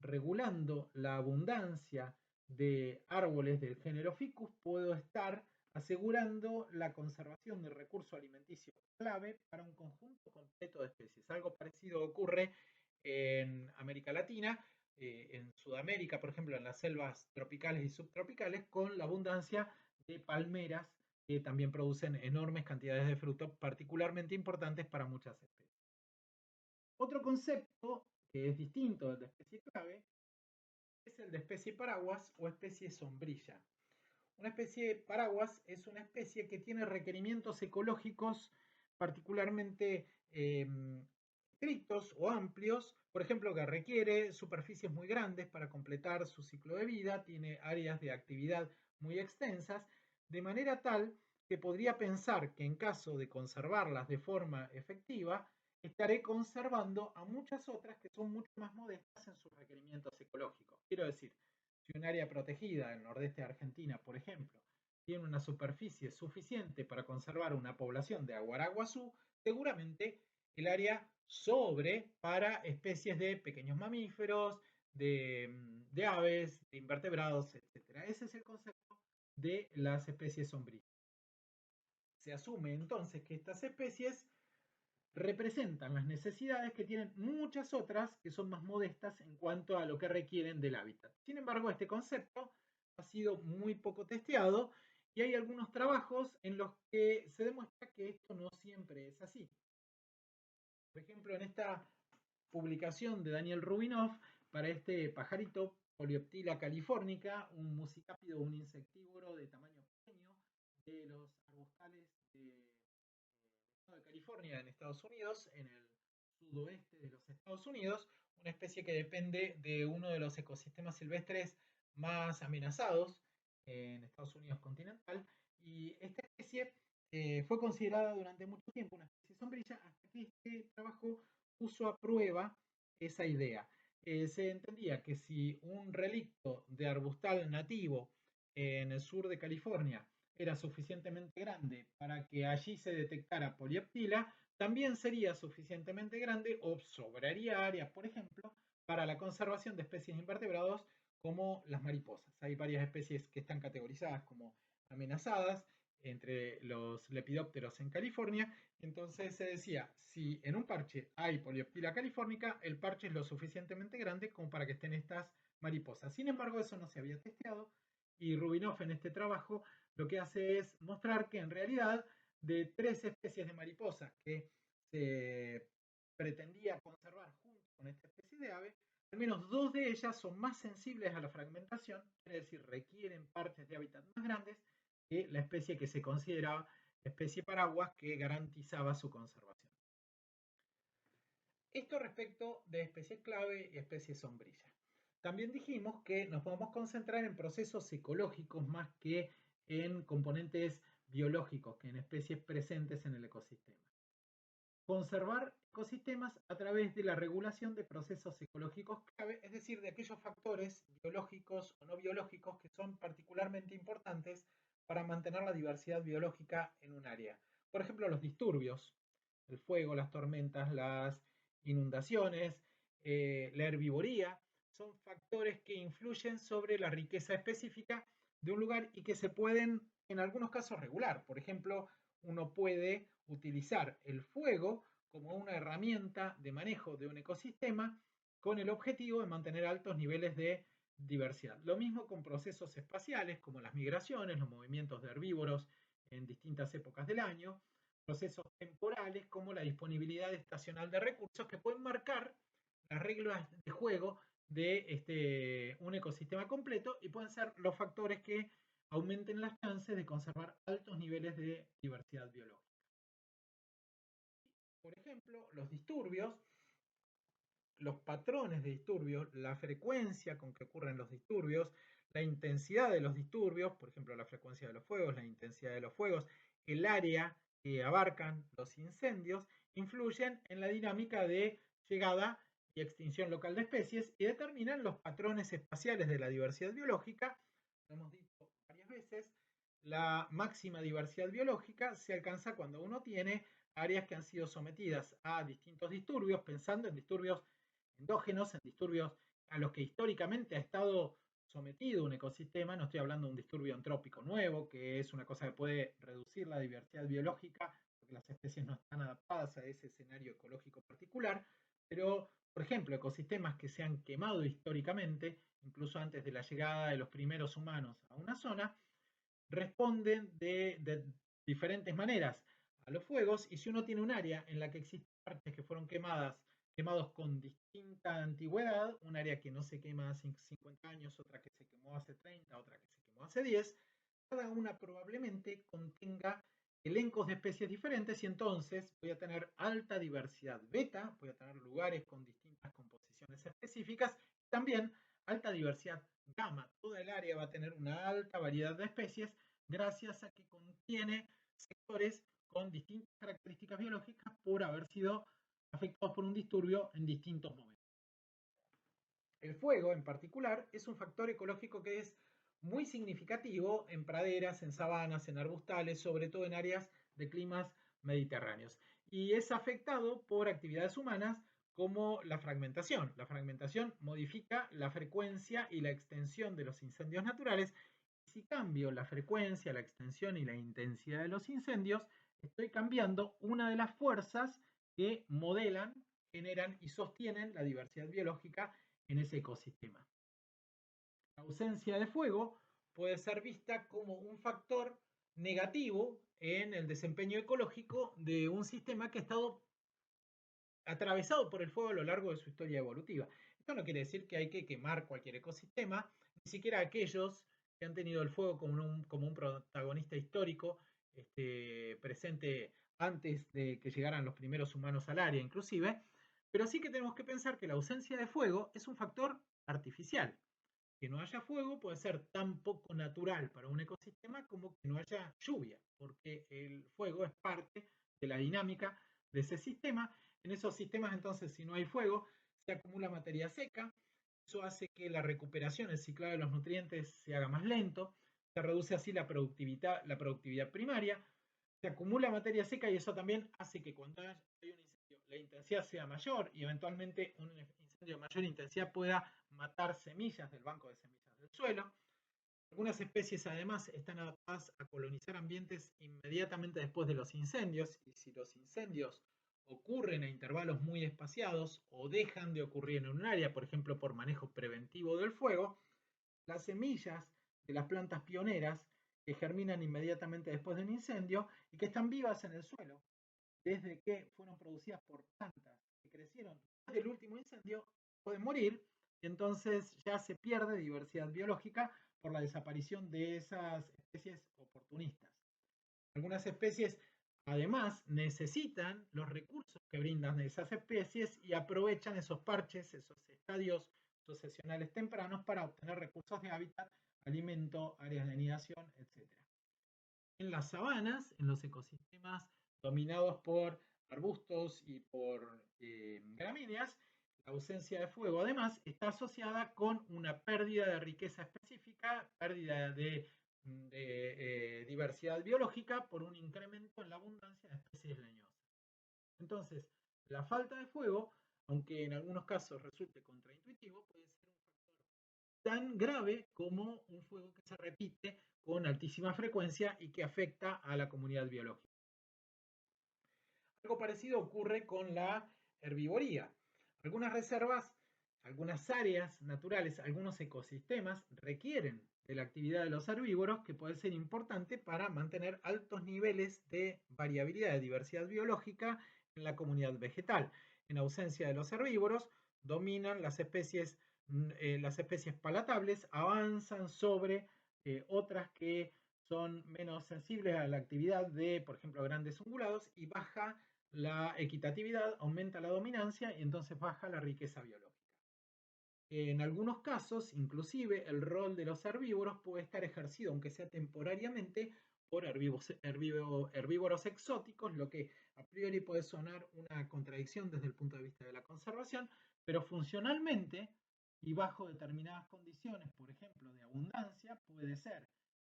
regulando la abundancia de árboles del género Ficus, puedo estar asegurando la conservación del recurso alimenticio clave para un conjunto completo de especies. Algo parecido ocurre en América Latina, en Sudamérica, por ejemplo, en las selvas tropicales y subtropicales, con la abundancia de palmeras que también producen enormes cantidades de frutos, particularmente importantes para muchas especies. Otro concepto que es distinto del de especie clave es el de especie paraguas o especie sombrilla. Una especie paraguas es una especie que tiene requerimientos ecológicos particularmente estrictos o amplios, por ejemplo, que requiere superficies muy grandes para completar su ciclo de vida, tiene áreas de actividad muy extensas, de manera tal que podría pensar que en caso de conservarlas de forma efectiva, estaré conservando a muchas otras que son mucho más modestas en sus requerimientos ecológicos. Quiero decir, si un área protegida en el nordeste de Argentina, por ejemplo, tiene una superficie suficiente para conservar una población de aguaraguazú, seguramente el área sobre para especies de pequeños mamíferos, de aves, de invertebrados, etc. Ese es el concepto de las especies sombrías. Se asume entonces que estas especies representan las necesidades que tienen muchas otras que son más modestas en cuanto a lo que requieren del hábitat. Sin embargo, este concepto ha sido muy poco testeado y hay algunos trabajos en los que se demuestra que esto no siempre es así. Por ejemplo, en esta publicación de Daniel Rubinoff para este pajarito Polioptila californica, un musicápido, un insectívoro de tamaño pequeño de los arbustales de California en Estados Unidos, en el sudoeste de los Estados Unidos, una especie que depende de uno de los ecosistemas silvestres más amenazados en Estados Unidos continental. Y esta especie fue considerada durante mucho tiempo una especie sombrilla hasta que este trabajo puso a prueba esa idea. Se entendía que si un relicto de arbustal nativo en el sur de California era suficientemente grande para que allí se detectara Polioptila, también sería suficientemente grande o sobraría área, por ejemplo, para la conservación de especies de invertebrados como las mariposas. Hay varias especies que están categorizadas como amenazadas entre los lepidópteros en California. Entonces se decía, si en un parche hay Polioptila californica, el parche es lo suficientemente grande como para que estén estas mariposas. Sin embargo, eso no se había testeado y Rubinoff en este trabajo lo que hace es mostrar que en realidad de 3 especies de mariposas que se pretendía conservar junto con esta especie de ave, al menos 2 de ellas son más sensibles a la fragmentación, quiere decir, requieren parches de hábitat más grandes que la especie que se consideraba especie paraguas que garantizaba su conservación. Esto respecto de especies clave y especies sombrilla. También dijimos que nos podemos concentrar en procesos ecológicos más que en componentes biológicos, que en especies presentes en el ecosistema. Conservar ecosistemas a través de la regulación de procesos ecológicos clave, es decir, de aquellos factores biológicos o no biológicos que son particularmente importantes para mantener la diversidad biológica en un área. Por ejemplo, los disturbios, el fuego, las tormentas, las inundaciones, la herbivoría, son factores que influyen sobre la riqueza específica de un lugar y que se pueden en algunos casos regular. Por ejemplo, uno puede utilizar el fuego como una herramienta de manejo de un ecosistema con el objetivo de mantener altos niveles de diversidad. Lo mismo con procesos espaciales como las migraciones, los movimientos de herbívoros en distintas épocas del año, procesos temporales como la disponibilidad estacional de recursos que pueden marcar las reglas de juego de un ecosistema completo y pueden ser los factores que aumenten las chances de conservar altos niveles de diversidad biológica. Por ejemplo, los disturbios, los patrones de disturbios, la frecuencia con que ocurren los disturbios, la intensidad de los disturbios, por ejemplo, la frecuencia de los fuegos, la intensidad de los fuegos, el área que abarcan los incendios, influyen en la dinámica de llegada y extinción local de especies y determinan los patrones espaciales de la diversidad biológica. Lo hemos dicho varias veces, la máxima diversidad biológica se alcanza cuando uno tiene áreas que han sido sometidas a distintos disturbios, pensando en disturbios endógenos, en disturbios a los que históricamente ha estado sometido un ecosistema. No estoy hablando de un disturbio antrópico nuevo, que es una cosa que puede reducir la diversidad biológica, porque las especies no están adaptadas a ese escenario ecológico particular, pero, por ejemplo, ecosistemas que se han quemado históricamente, incluso antes de la llegada de los primeros humanos a una zona, responden de diferentes maneras a los fuegos, y si uno tiene un área en la que existen partes que fueron quemados con distinta antigüedad, un área que no se quema hace 50 años, otra que se quemó hace 30, otra que se quemó hace 10, cada una probablemente contenga elencos de especies diferentes y entonces voy a tener alta diversidad beta, voy a tener lugares con distintas composiciones específicas, también alta diversidad gamma. Toda el área va a tener una alta variedad de especies gracias a que contiene sectores con distintas características biológicas por haber sido afectados por un disturbio en distintos momentos. El fuego, en particular, es un factor ecológico que es muy significativo en praderas, en sabanas, en arbustales, sobre todo en áreas de climas mediterráneos. Y es afectado por actividades humanas como la fragmentación. La fragmentación modifica la frecuencia y la extensión de los incendios naturales. Si cambio la frecuencia, la extensión y la intensidad de los incendios, estoy cambiando una de las fuerzas que modelan, generan y sostienen la diversidad biológica en ese ecosistema. La ausencia de fuego puede ser vista como un factor negativo en el desempeño ecológico de un sistema que ha estado atravesado por el fuego a lo largo de su historia evolutiva. Esto no quiere decir que hay que quemar cualquier ecosistema, ni siquiera aquellos que han tenido el fuego como un protagonista histórico presente antes de que llegaran los primeros humanos al área inclusive, pero sí que tenemos que pensar que la ausencia de fuego es un factor artificial. Que no haya fuego puede ser tan poco natural para un ecosistema como que no haya lluvia, porque el fuego es parte de la dinámica de ese sistema. En esos sistemas, entonces, si no hay fuego, se acumula materia seca, eso hace que la recuperación, el ciclado de los nutrientes se haga más lento, se reduce así la productividad primaria, se acumula materia seca y eso también hace que cuando hay un incendio la intensidad sea mayor y eventualmente un incendio de mayor intensidad pueda matar semillas del banco de semillas del suelo. Algunas especies además están adaptadas a colonizar ambientes inmediatamente después de los incendios y si los incendios ocurren a intervalos muy espaciados o dejan de ocurrir en un área, por ejemplo por manejo preventivo del fuego, las semillas de las plantas pioneras que germinan inmediatamente después de un incendio y que están vivas en el suelo desde que fueron producidas por plantas que crecieron después del último incendio, pueden morir y entonces ya se pierde diversidad biológica por la desaparición de esas especies oportunistas. Algunas especies además necesitan los recursos que brindan esas especies y aprovechan esos parches, esos estadios sucesionales tempranos para obtener recursos de hábitat, alimento, áreas de anidación, etc. En las sabanas, en los ecosistemas dominados por arbustos y por gramíneas, la ausencia de fuego además está asociada con una pérdida de riqueza específica, pérdida de diversidad biológica por un incremento en la abundancia de especies leñosas. Entonces, la falta de fuego, aunque en algunos casos resulte contraintuitivo, puede ser un factor tan grave como un fuego que se repite con altísima frecuencia y que afecta a la comunidad biológica. Algo parecido ocurre con la herbivoría. Algunas reservas, algunas áreas naturales, algunos ecosistemas requieren de la actividad de los herbívoros que puede ser importante para mantener altos niveles de variabilidad, de diversidad biológica en la comunidad vegetal. En ausencia de los herbívoros, dominan las especies palatables, avanzan sobre otras que son menos sensibles a la actividad de, por ejemplo, grandes ungulados y baja la equitatividad, aumenta la dominancia y entonces baja la riqueza biológica. En algunos casos, inclusive, el rol de los herbívoros puede estar ejercido, aunque sea temporariamente, por herbívoros exóticos, lo que a priori puede sonar una contradicción desde el punto de vista de la conservación, pero funcionalmente y bajo determinadas condiciones, por ejemplo, de abundancia, puede ser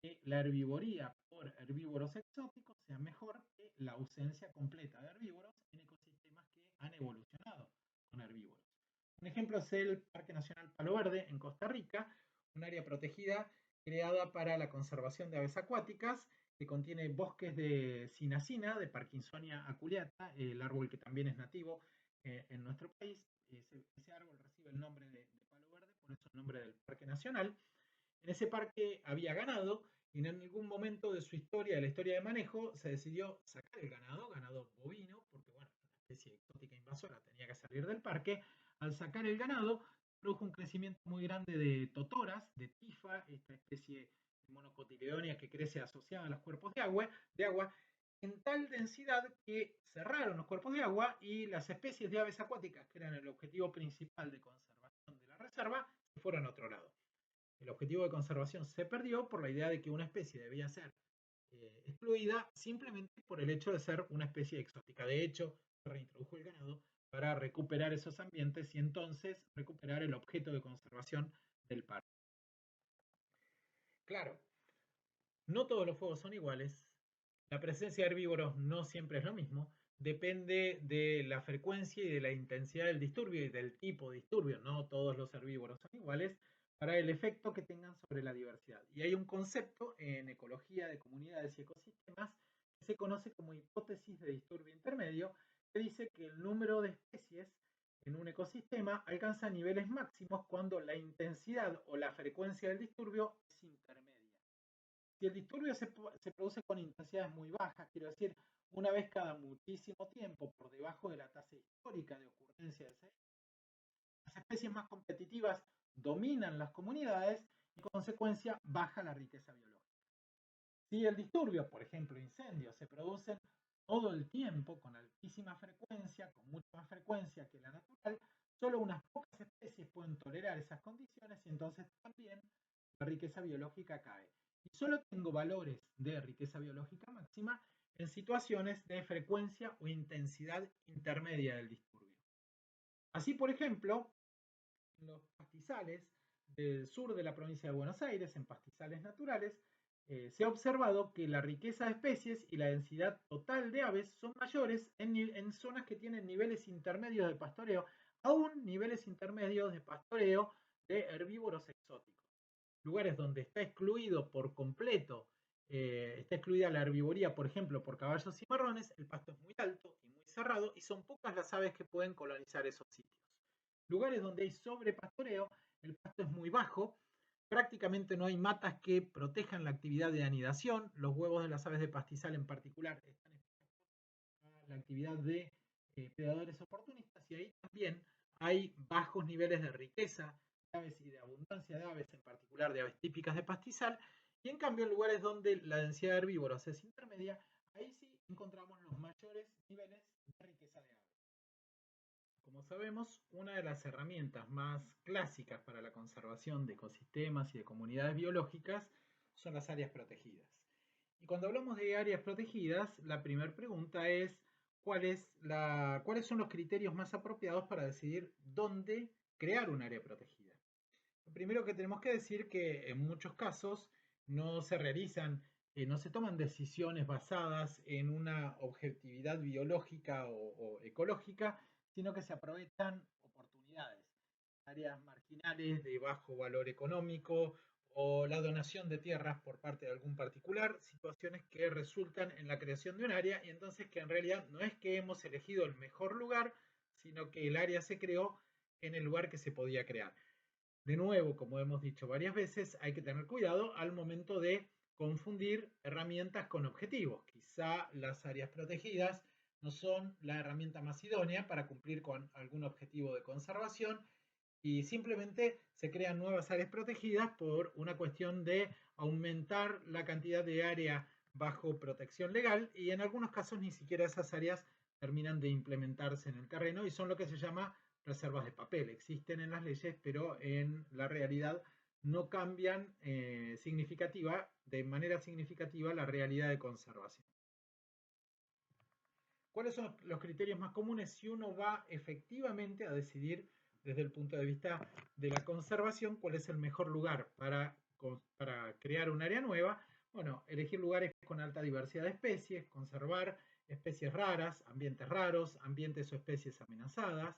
que la herbivoría por herbívoros exóticos sea mejor que la ausencia completa de herbívoros en ecosistemas que han evolucionado con herbívoros. Un ejemplo es el Parque Nacional Palo Verde en Costa Rica, un área protegida creada para la conservación de aves acuáticas que contiene bosques de cinacina, de Parkinsonia aculeata, el árbol que también es nativo en nuestro país. Ese árbol recibe el nombre de palo verde, por eso el nombre del Parque Nacional. En ese parque había ganado y en algún momento de su historia, de la historia de manejo, se decidió sacar el ganado bovino, porque bueno, una especie exótica invasora tenía que salir del parque. Al sacar el ganado, produjo un crecimiento muy grande de totoras, de tifa, esta especie monocotiledónea que crece asociada a los cuerpos de agua, en tal densidad que cerraron los cuerpos de agua y las especies de aves acuáticas, que eran el objetivo principal de conservación de la reserva, se fueron a otro lado. El objetivo de conservación se perdió por la idea de que una especie debía ser excluida simplemente por el hecho de ser una especie exótica. De hecho, se reintrodujo el ganado para recuperar esos ambientes y entonces recuperar el objeto de conservación del parque. Claro, no todos los fuegos son iguales. La presencia de herbívoros no siempre es lo mismo. Depende de la frecuencia y de la intensidad del disturbio y del tipo de disturbio. No todos los herbívoros son iguales para el efecto que tengan sobre la diversidad. Y hay un concepto en ecología de comunidades y ecosistemas que se conoce como hipótesis de disturbio intermedio, se dice que el número de especies en un ecosistema alcanza niveles máximos cuando la intensidad o la frecuencia del disturbio es intermedia. Si el disturbio se produce con intensidades muy bajas, quiero decir, una vez cada muchísimo tiempo, por debajo de la tasa histórica de ocurrencia de ese, las especies más competitivas dominan las comunidades y en consecuencia baja la riqueza biológica. Si el disturbio, por ejemplo incendios, se producen todo el tiempo con altísima frecuencia, con mucha más frecuencia que la natural, solo unas pocas especies pueden tolerar esas condiciones y entonces también la riqueza biológica cae. Y solo tengo valores de riqueza biológica máxima en situaciones de frecuencia o intensidad intermedia del disturbio. Así, por ejemplo, en los pastizales del sur de la provincia de Buenos Aires, en pastizales naturales, se ha observado que la riqueza de especies y la densidad total de aves son mayores en zonas que tienen niveles intermedios de pastoreo, aún niveles intermedios de pastoreo de herbívoros exóticos. Lugares donde está excluido por completo, está excluida la herbivoría, por ejemplo, por caballos y marrones, el pasto es muy alto y muy cerrado y son pocas las aves que pueden colonizar esos sitios. Lugares donde hay sobrepastoreo, el pasto es muy bajo, prácticamente no hay matas que protejan la actividad de anidación, los huevos de las aves de pastizal en particular están expuestos a la actividad de predadores oportunistas y ahí también hay bajos niveles de riqueza de aves y de abundancia de aves, en particular de aves típicas de pastizal, y en cambio en lugares donde la densidad de herbívoros es intermedia, ahí sí encontramos los mayores niveles de riqueza de aves. Como sabemos, una de las herramientas más clásicas para la conservación de ecosistemas y de comunidades biológicas son las áreas protegidas. Y cuando hablamos de áreas protegidas, la primera pregunta es ¿cuáles son los criterios más apropiados para decidir dónde crear un área protegida? Lo primero que tenemos que decir que en muchos casos no se realizan, no se toman decisiones basadas en una objetividad biológica o ecológica, sino que se aprovechan oportunidades, áreas marginales de bajo valor económico o la donación de tierras por parte de algún particular, situaciones que resultan en la creación de un área y entonces que en realidad no es que hemos elegido el mejor lugar, sino que el área se creó en el lugar que se podía crear. De nuevo, como hemos dicho varias veces, hay que tener cuidado al momento de confundir herramientas con objetivos. Quizá las áreas protegidas no son la herramienta más idónea para cumplir con algún objetivo de conservación y simplemente se crean nuevas áreas protegidas por una cuestión de aumentar la cantidad de área bajo protección legal y en algunos casos ni siquiera esas áreas terminan de implementarse en el terreno y son lo que se llama reservas de papel. Existen en las leyes, pero en la realidad no cambian de manera significativa la realidad de conservación. ¿Cuáles son los criterios más comunes si uno va efectivamente a decidir desde el punto de vista de la conservación cuál es el mejor lugar para crear un área nueva? Bueno, elegir lugares con alta diversidad de especies, conservar especies raras, ambientes o especies amenazadas,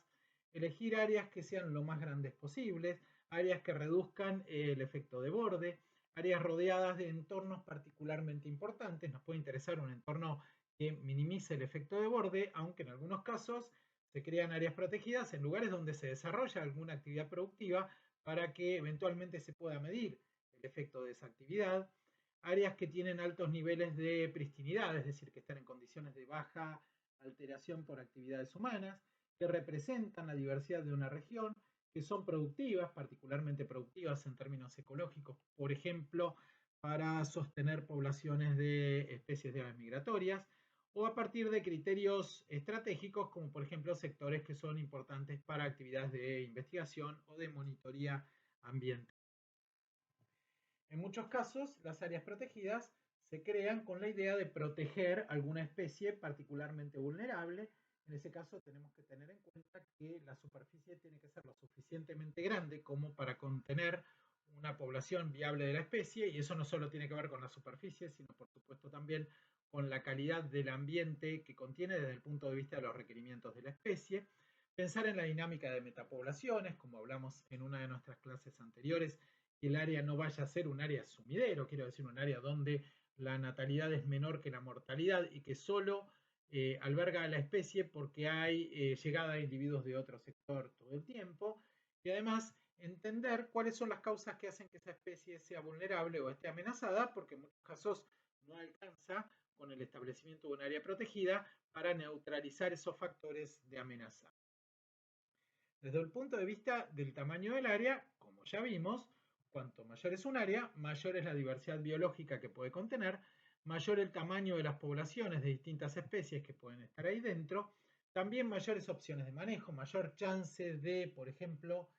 elegir áreas que sean lo más grandes posibles, áreas que reduzcan el efecto de borde, áreas rodeadas de entornos particularmente importantes. Nos puede interesar un entorno que minimice el efecto de borde, aunque en algunos casos se crean áreas protegidas en lugares donde se desarrolla alguna actividad productiva para que eventualmente se pueda medir el efecto de esa actividad. Áreas que tienen altos niveles de pristinidad, es decir, que están en condiciones de baja alteración por actividades humanas, que representan la diversidad de una región, que son productivas, particularmente productivas en términos ecológicos, por ejemplo, para sostener poblaciones de especies de aves migratorias, o a partir de criterios estratégicos, como por ejemplo sectores que son importantes para actividades de investigación o de monitoría ambiental. En muchos casos, las áreas protegidas se crean con la idea de proteger alguna especie particularmente vulnerable. En ese caso tenemos que tener en cuenta que la superficie tiene que ser lo suficientemente grande como para contener una población viable de la especie, y eso no solo tiene que ver con la superficie, sino por supuesto también con la calidad del ambiente que contiene desde el punto de vista de los requerimientos de la especie. Pensar en la dinámica de metapoblaciones, como hablamos en una de nuestras clases anteriores, que el área no vaya a ser un área sumidero, quiero decir un área donde la natalidad es menor que la mortalidad y que solo alberga a la especie porque hay llegada de individuos de otro sector todo el tiempo, y además entender cuáles son las causas que hacen que esa especie sea vulnerable o esté amenazada, porque en muchos casos no alcanza con el establecimiento de un área protegida para neutralizar esos factores de amenaza. Desde el punto de vista del tamaño del área, como ya vimos, cuanto mayor es un área, mayor es la diversidad biológica que puede contener, mayor el tamaño de las poblaciones de distintas especies que pueden estar ahí dentro, también mayores opciones de manejo, mayor chance de, por ejemplo,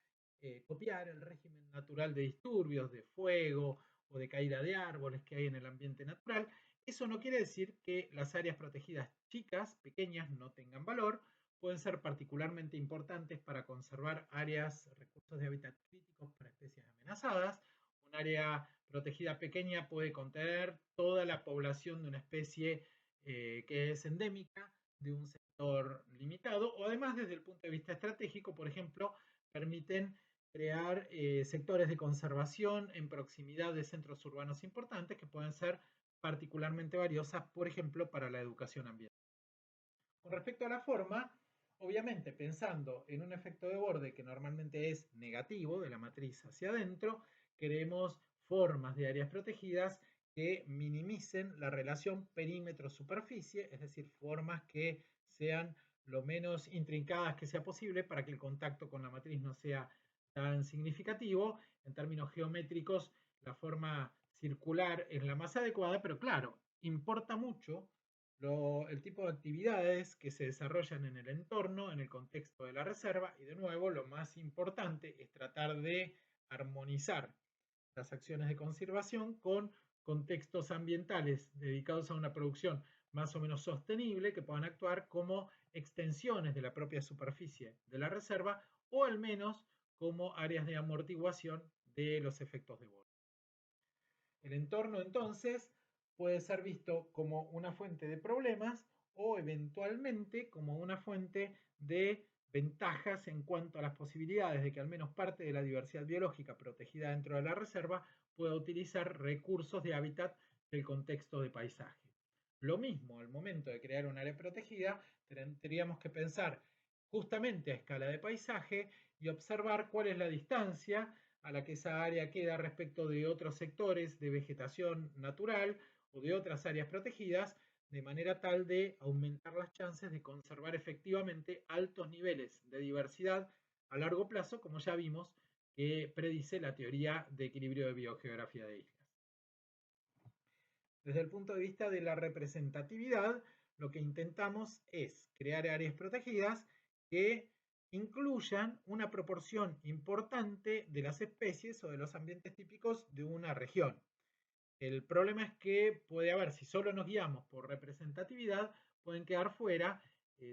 copiar el régimen natural de disturbios, de fuego o de caída de árboles que hay en el ambiente natural. Eso no quiere decir que las áreas protegidas chicas, pequeñas, no tengan valor, pueden ser particularmente importantes para conservar áreas, recursos de hábitat críticos para especies amenazadas. Un área protegida pequeña puede contener toda la población de una especie que es endémica de un sector limitado, o además desde el punto de vista estratégico, por ejemplo, permiten crear sectores de conservación en proximidad de centros urbanos importantes que pueden ser particularmente valiosas, por ejemplo, para la educación ambiental. Con respecto a la forma, obviamente pensando en un efecto de borde que normalmente es negativo de la matriz hacia adentro, queremos formas de áreas protegidas que minimicen la relación perímetro-superficie, es decir, formas que sean lo menos intrincadas que sea posible para que el contacto con la matriz no sea tan significativo. En términos geométricos, la forma circular es la más adecuada, pero claro, importa mucho el tipo de actividades que se desarrollan en el entorno, en el contexto de la reserva, y de nuevo lo más importante es tratar de armonizar las acciones de conservación con contextos ambientales dedicados a una producción más o menos sostenible que puedan actuar como extensiones de la propia superficie de la reserva o al menos como áreas de amortiguación de los efectos de borde. El entorno entonces puede ser visto como una fuente de problemas o eventualmente como una fuente de ventajas en cuanto a las posibilidades de que al menos parte de la diversidad biológica protegida dentro de la reserva pueda utilizar recursos de hábitat del contexto de paisaje. Lo mismo al momento de crear un área protegida, tendríamos que pensar justamente a escala de paisaje y observar cuál es la distancia a la que esa área queda respecto de otros sectores de vegetación natural o de otras áreas protegidas, de manera tal de aumentar las chances de conservar efectivamente altos niveles de diversidad a largo plazo, como ya vimos que predice la teoría de equilibrio de biogeografía de islas. Desde el punto de vista de la representatividad, lo que intentamos es crear áreas protegidas que incluyan una proporción importante de las especies o de los ambientes típicos de una región. El problema es que puede haber, si solo nos guiamos por representatividad, pueden quedar fuera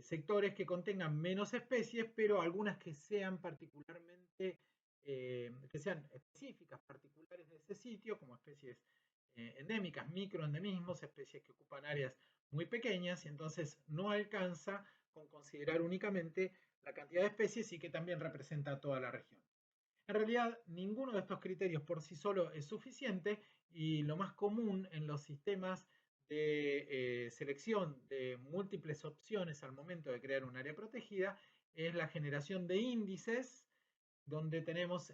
sectores que contengan menos especies, pero algunas que sean particularmente, que sean específicas, particulares de ese sitio, como especies endémicas, microendemismos, especies que ocupan áreas muy pequeñas, y entonces no alcanza con considerar únicamente la cantidad de especies y que también representa toda la región. En realidad, ninguno de estos criterios por sí solo es suficiente y lo más común en los sistemas de selección de múltiples opciones al momento de crear un área protegida es la generación de índices donde tenemos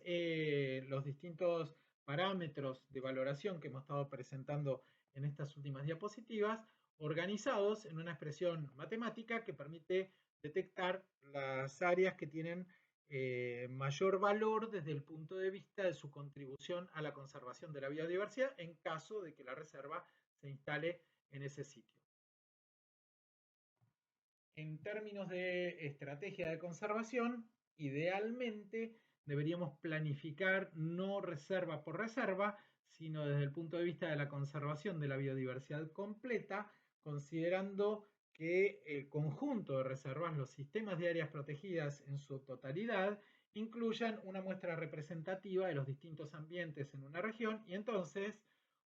los distintos parámetros de valoración que hemos estado presentando en estas últimas diapositivas, organizados en una expresión matemática que permite detectar las áreas que tienen mayor valor desde el punto de vista de su contribución a la conservación de la biodiversidad en caso de que la reserva se instale en ese sitio. En términos de estrategia de conservación, idealmente deberíamos planificar no reserva por reserva, sino desde el punto de vista de la conservación de la biodiversidad completa, considerando que el conjunto de reservas, los sistemas de áreas protegidas en su totalidad, incluyan una muestra representativa de los distintos ambientes en una región y entonces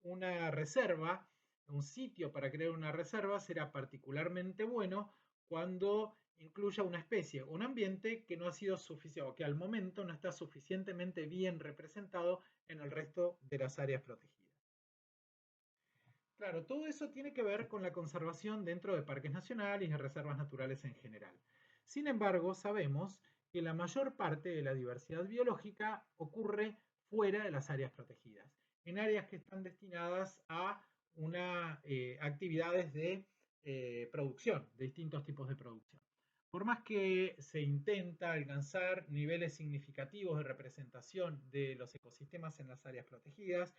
una reserva, un sitio para crear una reserva será particularmente bueno cuando incluya una especie o un ambiente que no ha sido suficiente o que al momento no está suficientemente bien representado en el resto de las áreas protegidas. Claro, todo eso tiene que ver con la conservación dentro de parques nacionales y de reservas naturales en general. Sin embargo, sabemos que la mayor parte de la diversidad biológica ocurre fuera de las áreas protegidas, en áreas que están destinadas a una actividades de producción, de distintos tipos de producción. Por más que se intenta alcanzar niveles significativos de representación de los ecosistemas en las áreas protegidas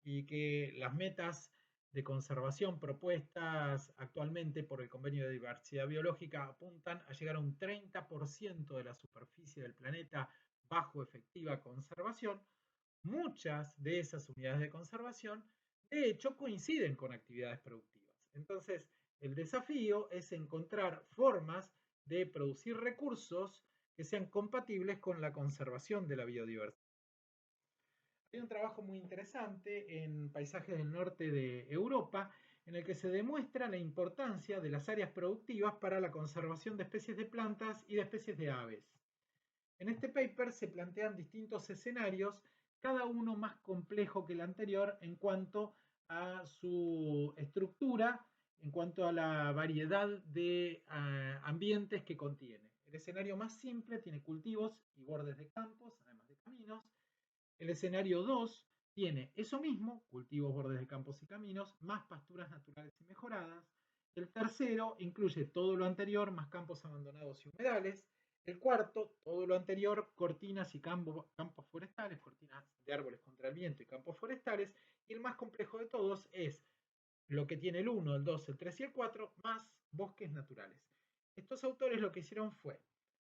y que las metas de conservación propuestas actualmente por el Convenio de Diversidad Biológica apuntan a llegar a un 30% de la superficie del planeta bajo efectiva conservación. Muchas de esas unidades de conservación, de hecho, coinciden con actividades productivas. Entonces, el desafío es encontrar formas de producir recursos que sean compatibles con la conservación de la biodiversidad. Hay un trabajo muy interesante en paisajes del norte de Europa en el que se demuestra la importancia de las áreas productivas para la conservación de especies de plantas y de especies de aves. En este paper se plantean distintos escenarios, cada uno más complejo que el anterior en cuanto a su estructura, en cuanto a la variedad de ambientes que contiene. El escenario más simple tiene cultivos y bordes de campos, además de caminos. El escenario 2 tiene eso mismo, cultivos, bordes de campos y caminos, más pasturas naturales y mejoradas. El tercero incluye todo lo anterior, más campos abandonados y humedales. El cuarto, todo lo anterior, cortinas y campos forestales, cortinas de árboles contra el viento y campos forestales. Y el más complejo de todos es lo que tiene el 1, el 2, el 3 y el 4, más bosques naturales. Estos autores lo que hicieron fue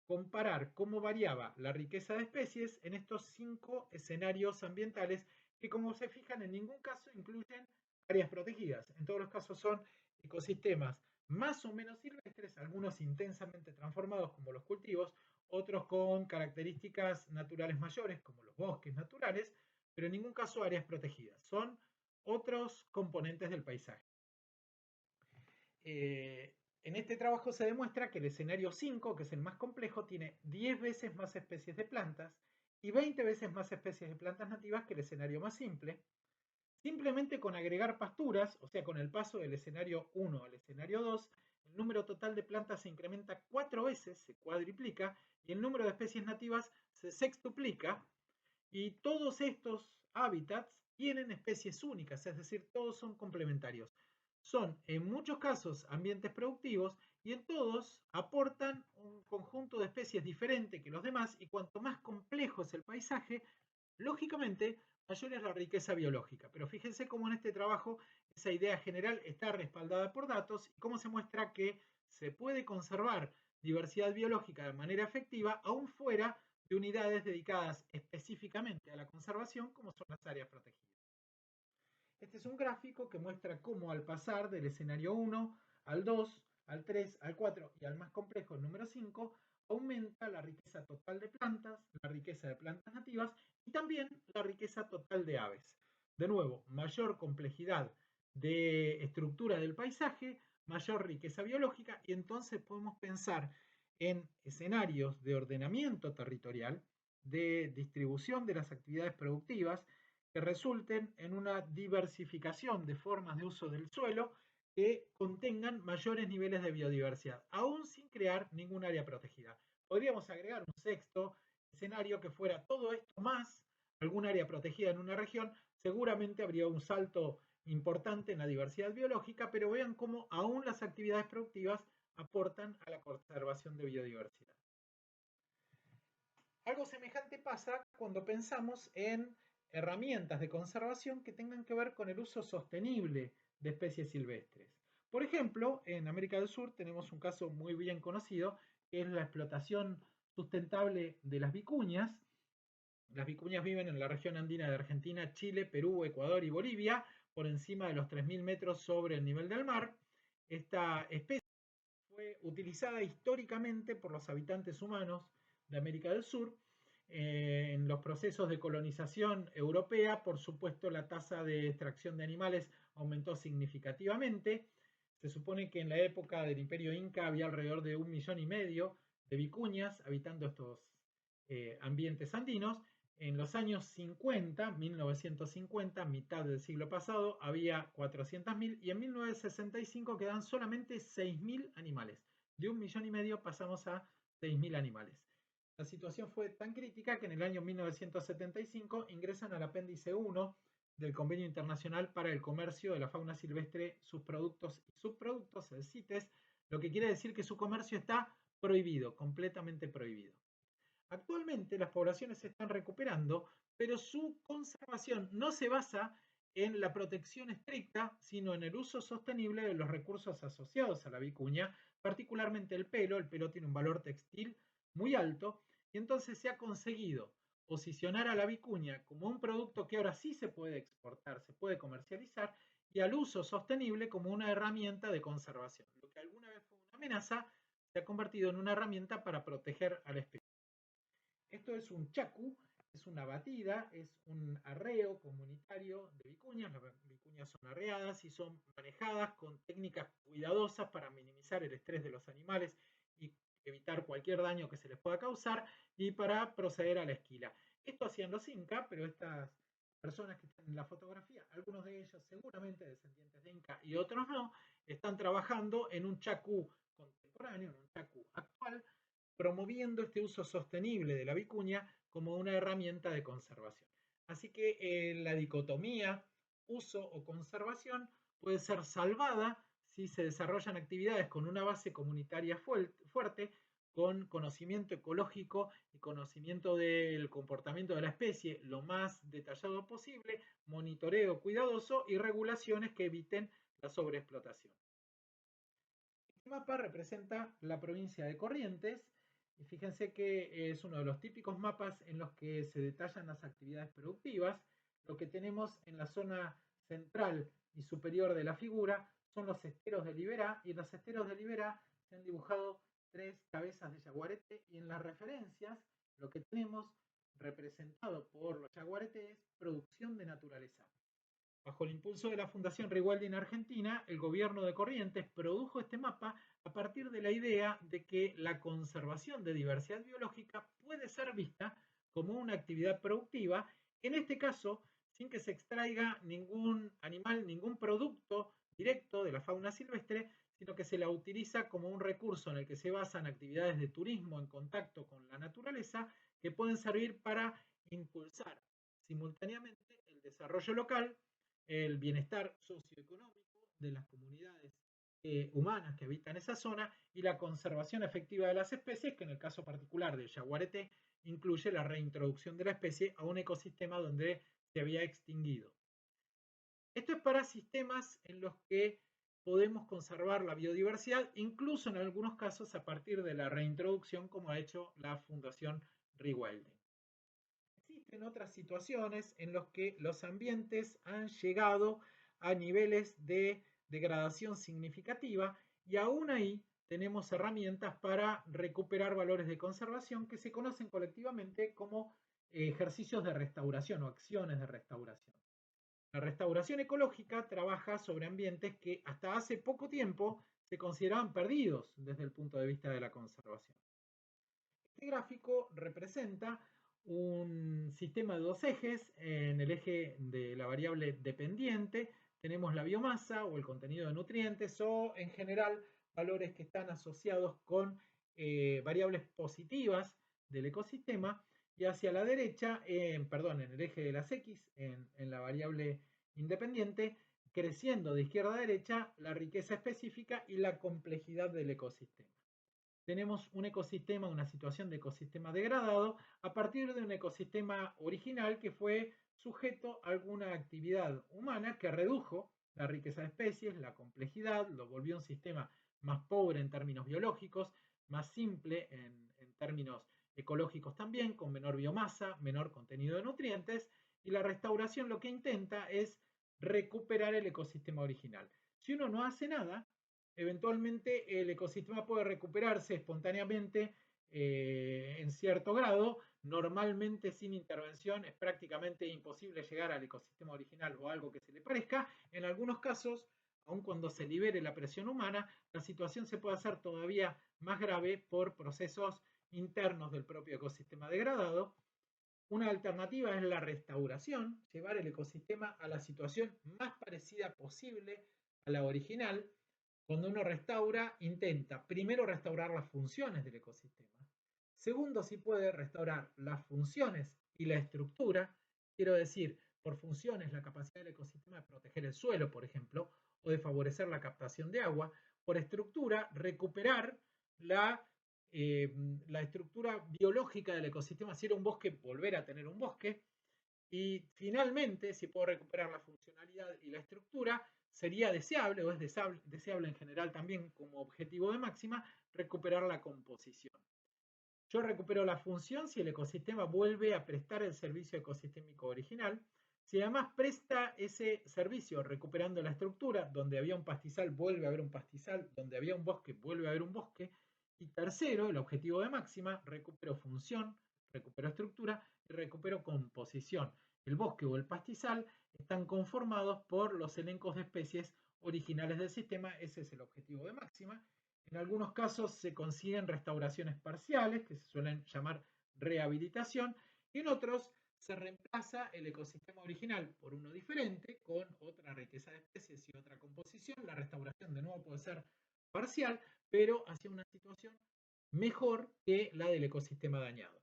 comparar cómo variaba la riqueza de especies en estos 5 escenarios ambientales que, como se fijan, en ningún caso incluyen áreas protegidas. En todos los casos son ecosistemas más o menos silvestres, algunos intensamente transformados como los cultivos, otros con características naturales mayores como los bosques naturales, pero en ningún caso áreas protegidas. Son otros componentes del paisaje. En este trabajo se demuestra que el escenario 5, que es el más complejo, tiene 10 veces más especies de plantas y 20 veces más especies de plantas nativas que el escenario más simple. Simplemente con agregar pasturas, o sea, con el paso del escenario 1 al escenario 2, el número total de plantas se incrementa 4 veces, se cuadriplica, y el número de especies nativas se sextuplica, y todos estos hábitats tienen especies únicas, es decir, todos son complementarios. Son en muchos casos ambientes productivos y en todos aportan un conjunto de especies diferente que los demás, y cuanto más complejo es el paisaje, lógicamente mayor es la riqueza biológica. Pero fíjense cómo en este trabajo esa idea general está respaldada por datos y cómo se muestra que se puede conservar diversidad biológica de manera efectiva aún fuera de unidades dedicadas específicamente a la conservación como son las áreas protegidas. Este es un gráfico que muestra cómo al pasar del escenario 1 al 2, al 3, al 4 y al más complejo, el número 5, aumenta la riqueza total de plantas, la riqueza de plantas nativas y también la riqueza total de aves. De nuevo, mayor complejidad de estructura del paisaje, mayor riqueza biológica, y entonces podemos pensar en escenarios de ordenamiento territorial, de distribución de las actividades productivas, que resulten en una diversificación de formas de uso del suelo que contengan mayores niveles de biodiversidad, aún sin crear ningún área protegida. Podríamos agregar un sexto escenario que fuera todo esto más algún área protegida en una región, seguramente habría un salto importante en la diversidad biológica, pero vean cómo aún las actividades productivas aportan a la conservación de biodiversidad. Algo semejante pasa cuando pensamos en herramientas de conservación que tengan que ver con el uso sostenible de especies silvestres. Por ejemplo, en América del Sur tenemos un caso muy bien conocido, que es la explotación sustentable de las vicuñas. Las vicuñas viven en la región andina de Argentina, Chile, Perú, Ecuador y Bolivia, por encima de los 3.000 metros sobre el nivel del mar. Esta especie fue utilizada históricamente por los habitantes humanos de América del Sur. En los procesos de colonización europea, por supuesto, la tasa de extracción de animales aumentó significativamente. Se supone que en la época del Imperio Inca había alrededor de 1,5 millones de vicuñas habitando estos ambientes andinos. En los años 50, 1950, mitad del siglo pasado, había 400.000 y en 1965 quedan solamente 6.000 animales. De 1,5 millones pasamos a 6.000 animales. La situación fue tan crítica que en el año 1975 ingresan al apéndice 1 del Convenio Internacional para el Comercio de la Fauna Silvestre, sus productos y subproductos, el CITES, lo que quiere decir que su comercio está prohibido, completamente prohibido. Actualmente las poblaciones se están recuperando, pero su conservación no se basa en la protección estricta, sino en el uso sostenible de los recursos asociados a la vicuña, particularmente el pelo. El pelo tiene un valor textil muy alto y entonces se ha conseguido posicionar a la vicuña como un producto que ahora sí se puede exportar, se puede comercializar, y al uso sostenible como una herramienta de conservación. Lo que alguna vez fue una amenaza se ha convertido en una herramienta para proteger a la especie. Esto es un chacu, es una batida, es un arreo comunitario de vicuñas. Las vicuñas son arreadas y son manejadas con técnicas cuidadosas para minimizar el estrés de los animales y evitar cualquier daño que se les pueda causar y para proceder a la esquila. Esto hacían los incas, pero estas personas que están en la fotografía, algunos de ellos seguramente descendientes de Inca y otros no, están trabajando en un chacu contemporáneo, en un chacu actual, promoviendo este uso sostenible de la vicuña como una herramienta de conservación. Así que la dicotomía uso o conservación puede ser salvada si se desarrollan actividades con una base comunitaria fuerte, con conocimiento ecológico y conocimiento del comportamiento de la especie lo más detallado posible, monitoreo cuidadoso y regulaciones que eviten la sobreexplotación. Este mapa representa la provincia de Corrientes y fíjense que es uno de los típicos mapas en los que se detallan las actividades productivas. Lo que tenemos en la zona central y superior de la figura son los esteros de Liberá, y en los esteros de Liberá se han dibujado 3 cabezas de yaguareté, y en las referencias lo que tenemos representado por los yaguaretés es producción de naturaleza. Bajo el impulso de la Fundación Rigualdi en Argentina, el gobierno de Corrientes produjo este mapa a partir de la idea de que la conservación de diversidad biológica puede ser vista como una actividad productiva, en este caso sin que se extraiga ningún animal, ningún producto directo de la fauna silvestre, sino que se la utiliza como un recurso en el que se basan actividades de turismo en contacto con la naturaleza que pueden servir para impulsar simultáneamente el desarrollo local, el bienestar socioeconómico de las comunidades humanas que habitan esa zona y la conservación efectiva de las especies, que en el caso particular del yaguareté incluye la reintroducción de la especie a un ecosistema donde se había extinguido. Esto es para sistemas en los que podemos conservar la biodiversidad, incluso en algunos casos a partir de la reintroducción, como ha hecho la Fundación Rigualdi. Existen otras situaciones en las que los ambientes han llegado a niveles de degradación significativa y aún ahí tenemos herramientas para recuperar valores de conservación que se conocen colectivamente como ejercicios de restauración o acciones de restauración. La restauración ecológica trabaja sobre ambientes que hasta hace poco tiempo se consideraban perdidos desde el punto de vista de la conservación. Este gráfico representa un sistema de dos ejes. En el eje de la variable dependiente tenemos la biomasa o el contenido de nutrientes, o en general valores que están asociados con variables positivas del ecosistema, y hacia la derecha, en el eje de las X, en la variable independiente, creciendo de izquierda a derecha la riqueza específica y la complejidad del ecosistema. Tenemos un ecosistema, una situación de ecosistema degradado a partir de un ecosistema original que fue sujeto a alguna actividad humana que redujo la riqueza de especies, la complejidad, lo volvió un sistema más pobre en términos biológicos, más simple en términos ecológicos también, con menor biomasa, menor contenido de nutrientes, y la restauración lo que intenta es recuperar el ecosistema original. Si uno no hace nada, eventualmente el ecosistema puede recuperarse espontáneamente en cierto grado. Normalmente sin intervención es prácticamente imposible llegar al ecosistema original o algo que se le parezca. En algunos casos, aun cuando se libere la presión humana, la situación se puede hacer todavía más grave por procesos internos del propio ecosistema degradado. Una alternativa es la restauración, llevar el ecosistema a la situación más parecida posible a la original. Cuando uno restaura, intenta primero restaurar las funciones del ecosistema. Segundo, si puede restaurar las funciones y la estructura, quiero decir, por funciones, la capacidad del ecosistema de proteger el suelo, por ejemplo, o de favorecer la captación de agua. Por estructura, recuperar la la estructura biológica del ecosistema, si era un bosque, volver a tener un bosque. Y finalmente, si puedo recuperar la funcionalidad y la estructura, sería deseable, o es deseable en general también como objetivo de máxima, recuperar la composición. Yo recupero la función si el ecosistema vuelve a prestar el servicio ecosistémico original. Si además presta ese servicio recuperando la estructura, donde había un pastizal vuelve a haber un pastizal, donde había un bosque vuelve a haber un bosque. Y tercero, el objetivo de máxima, recupero función, recupero estructura y recupero composición. El bosque o el pastizal están conformados por los elencos de especies originales del sistema, ese es el objetivo de máxima. En algunos casos se consiguen restauraciones parciales, que se suelen llamar rehabilitación, y en otros se reemplaza el ecosistema original por uno diferente, con otra riqueza de especies y otra composición. La restauración de nuevo puede ser parcial, pero hacia una situación mejor que la del ecosistema dañado.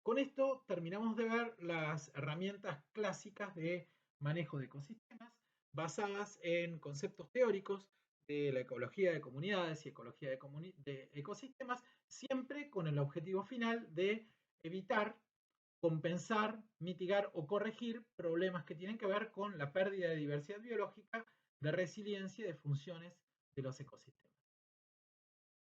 Con esto terminamos de ver las herramientas clásicas de manejo de ecosistemas basadas en conceptos teóricos de la ecología de comunidades y ecología de ecosistemas, siempre con el objetivo final de evitar, compensar, mitigar o corregir problemas que tienen que ver con la pérdida de diversidad biológica, de resiliencia y de funciones de los ecosistemas.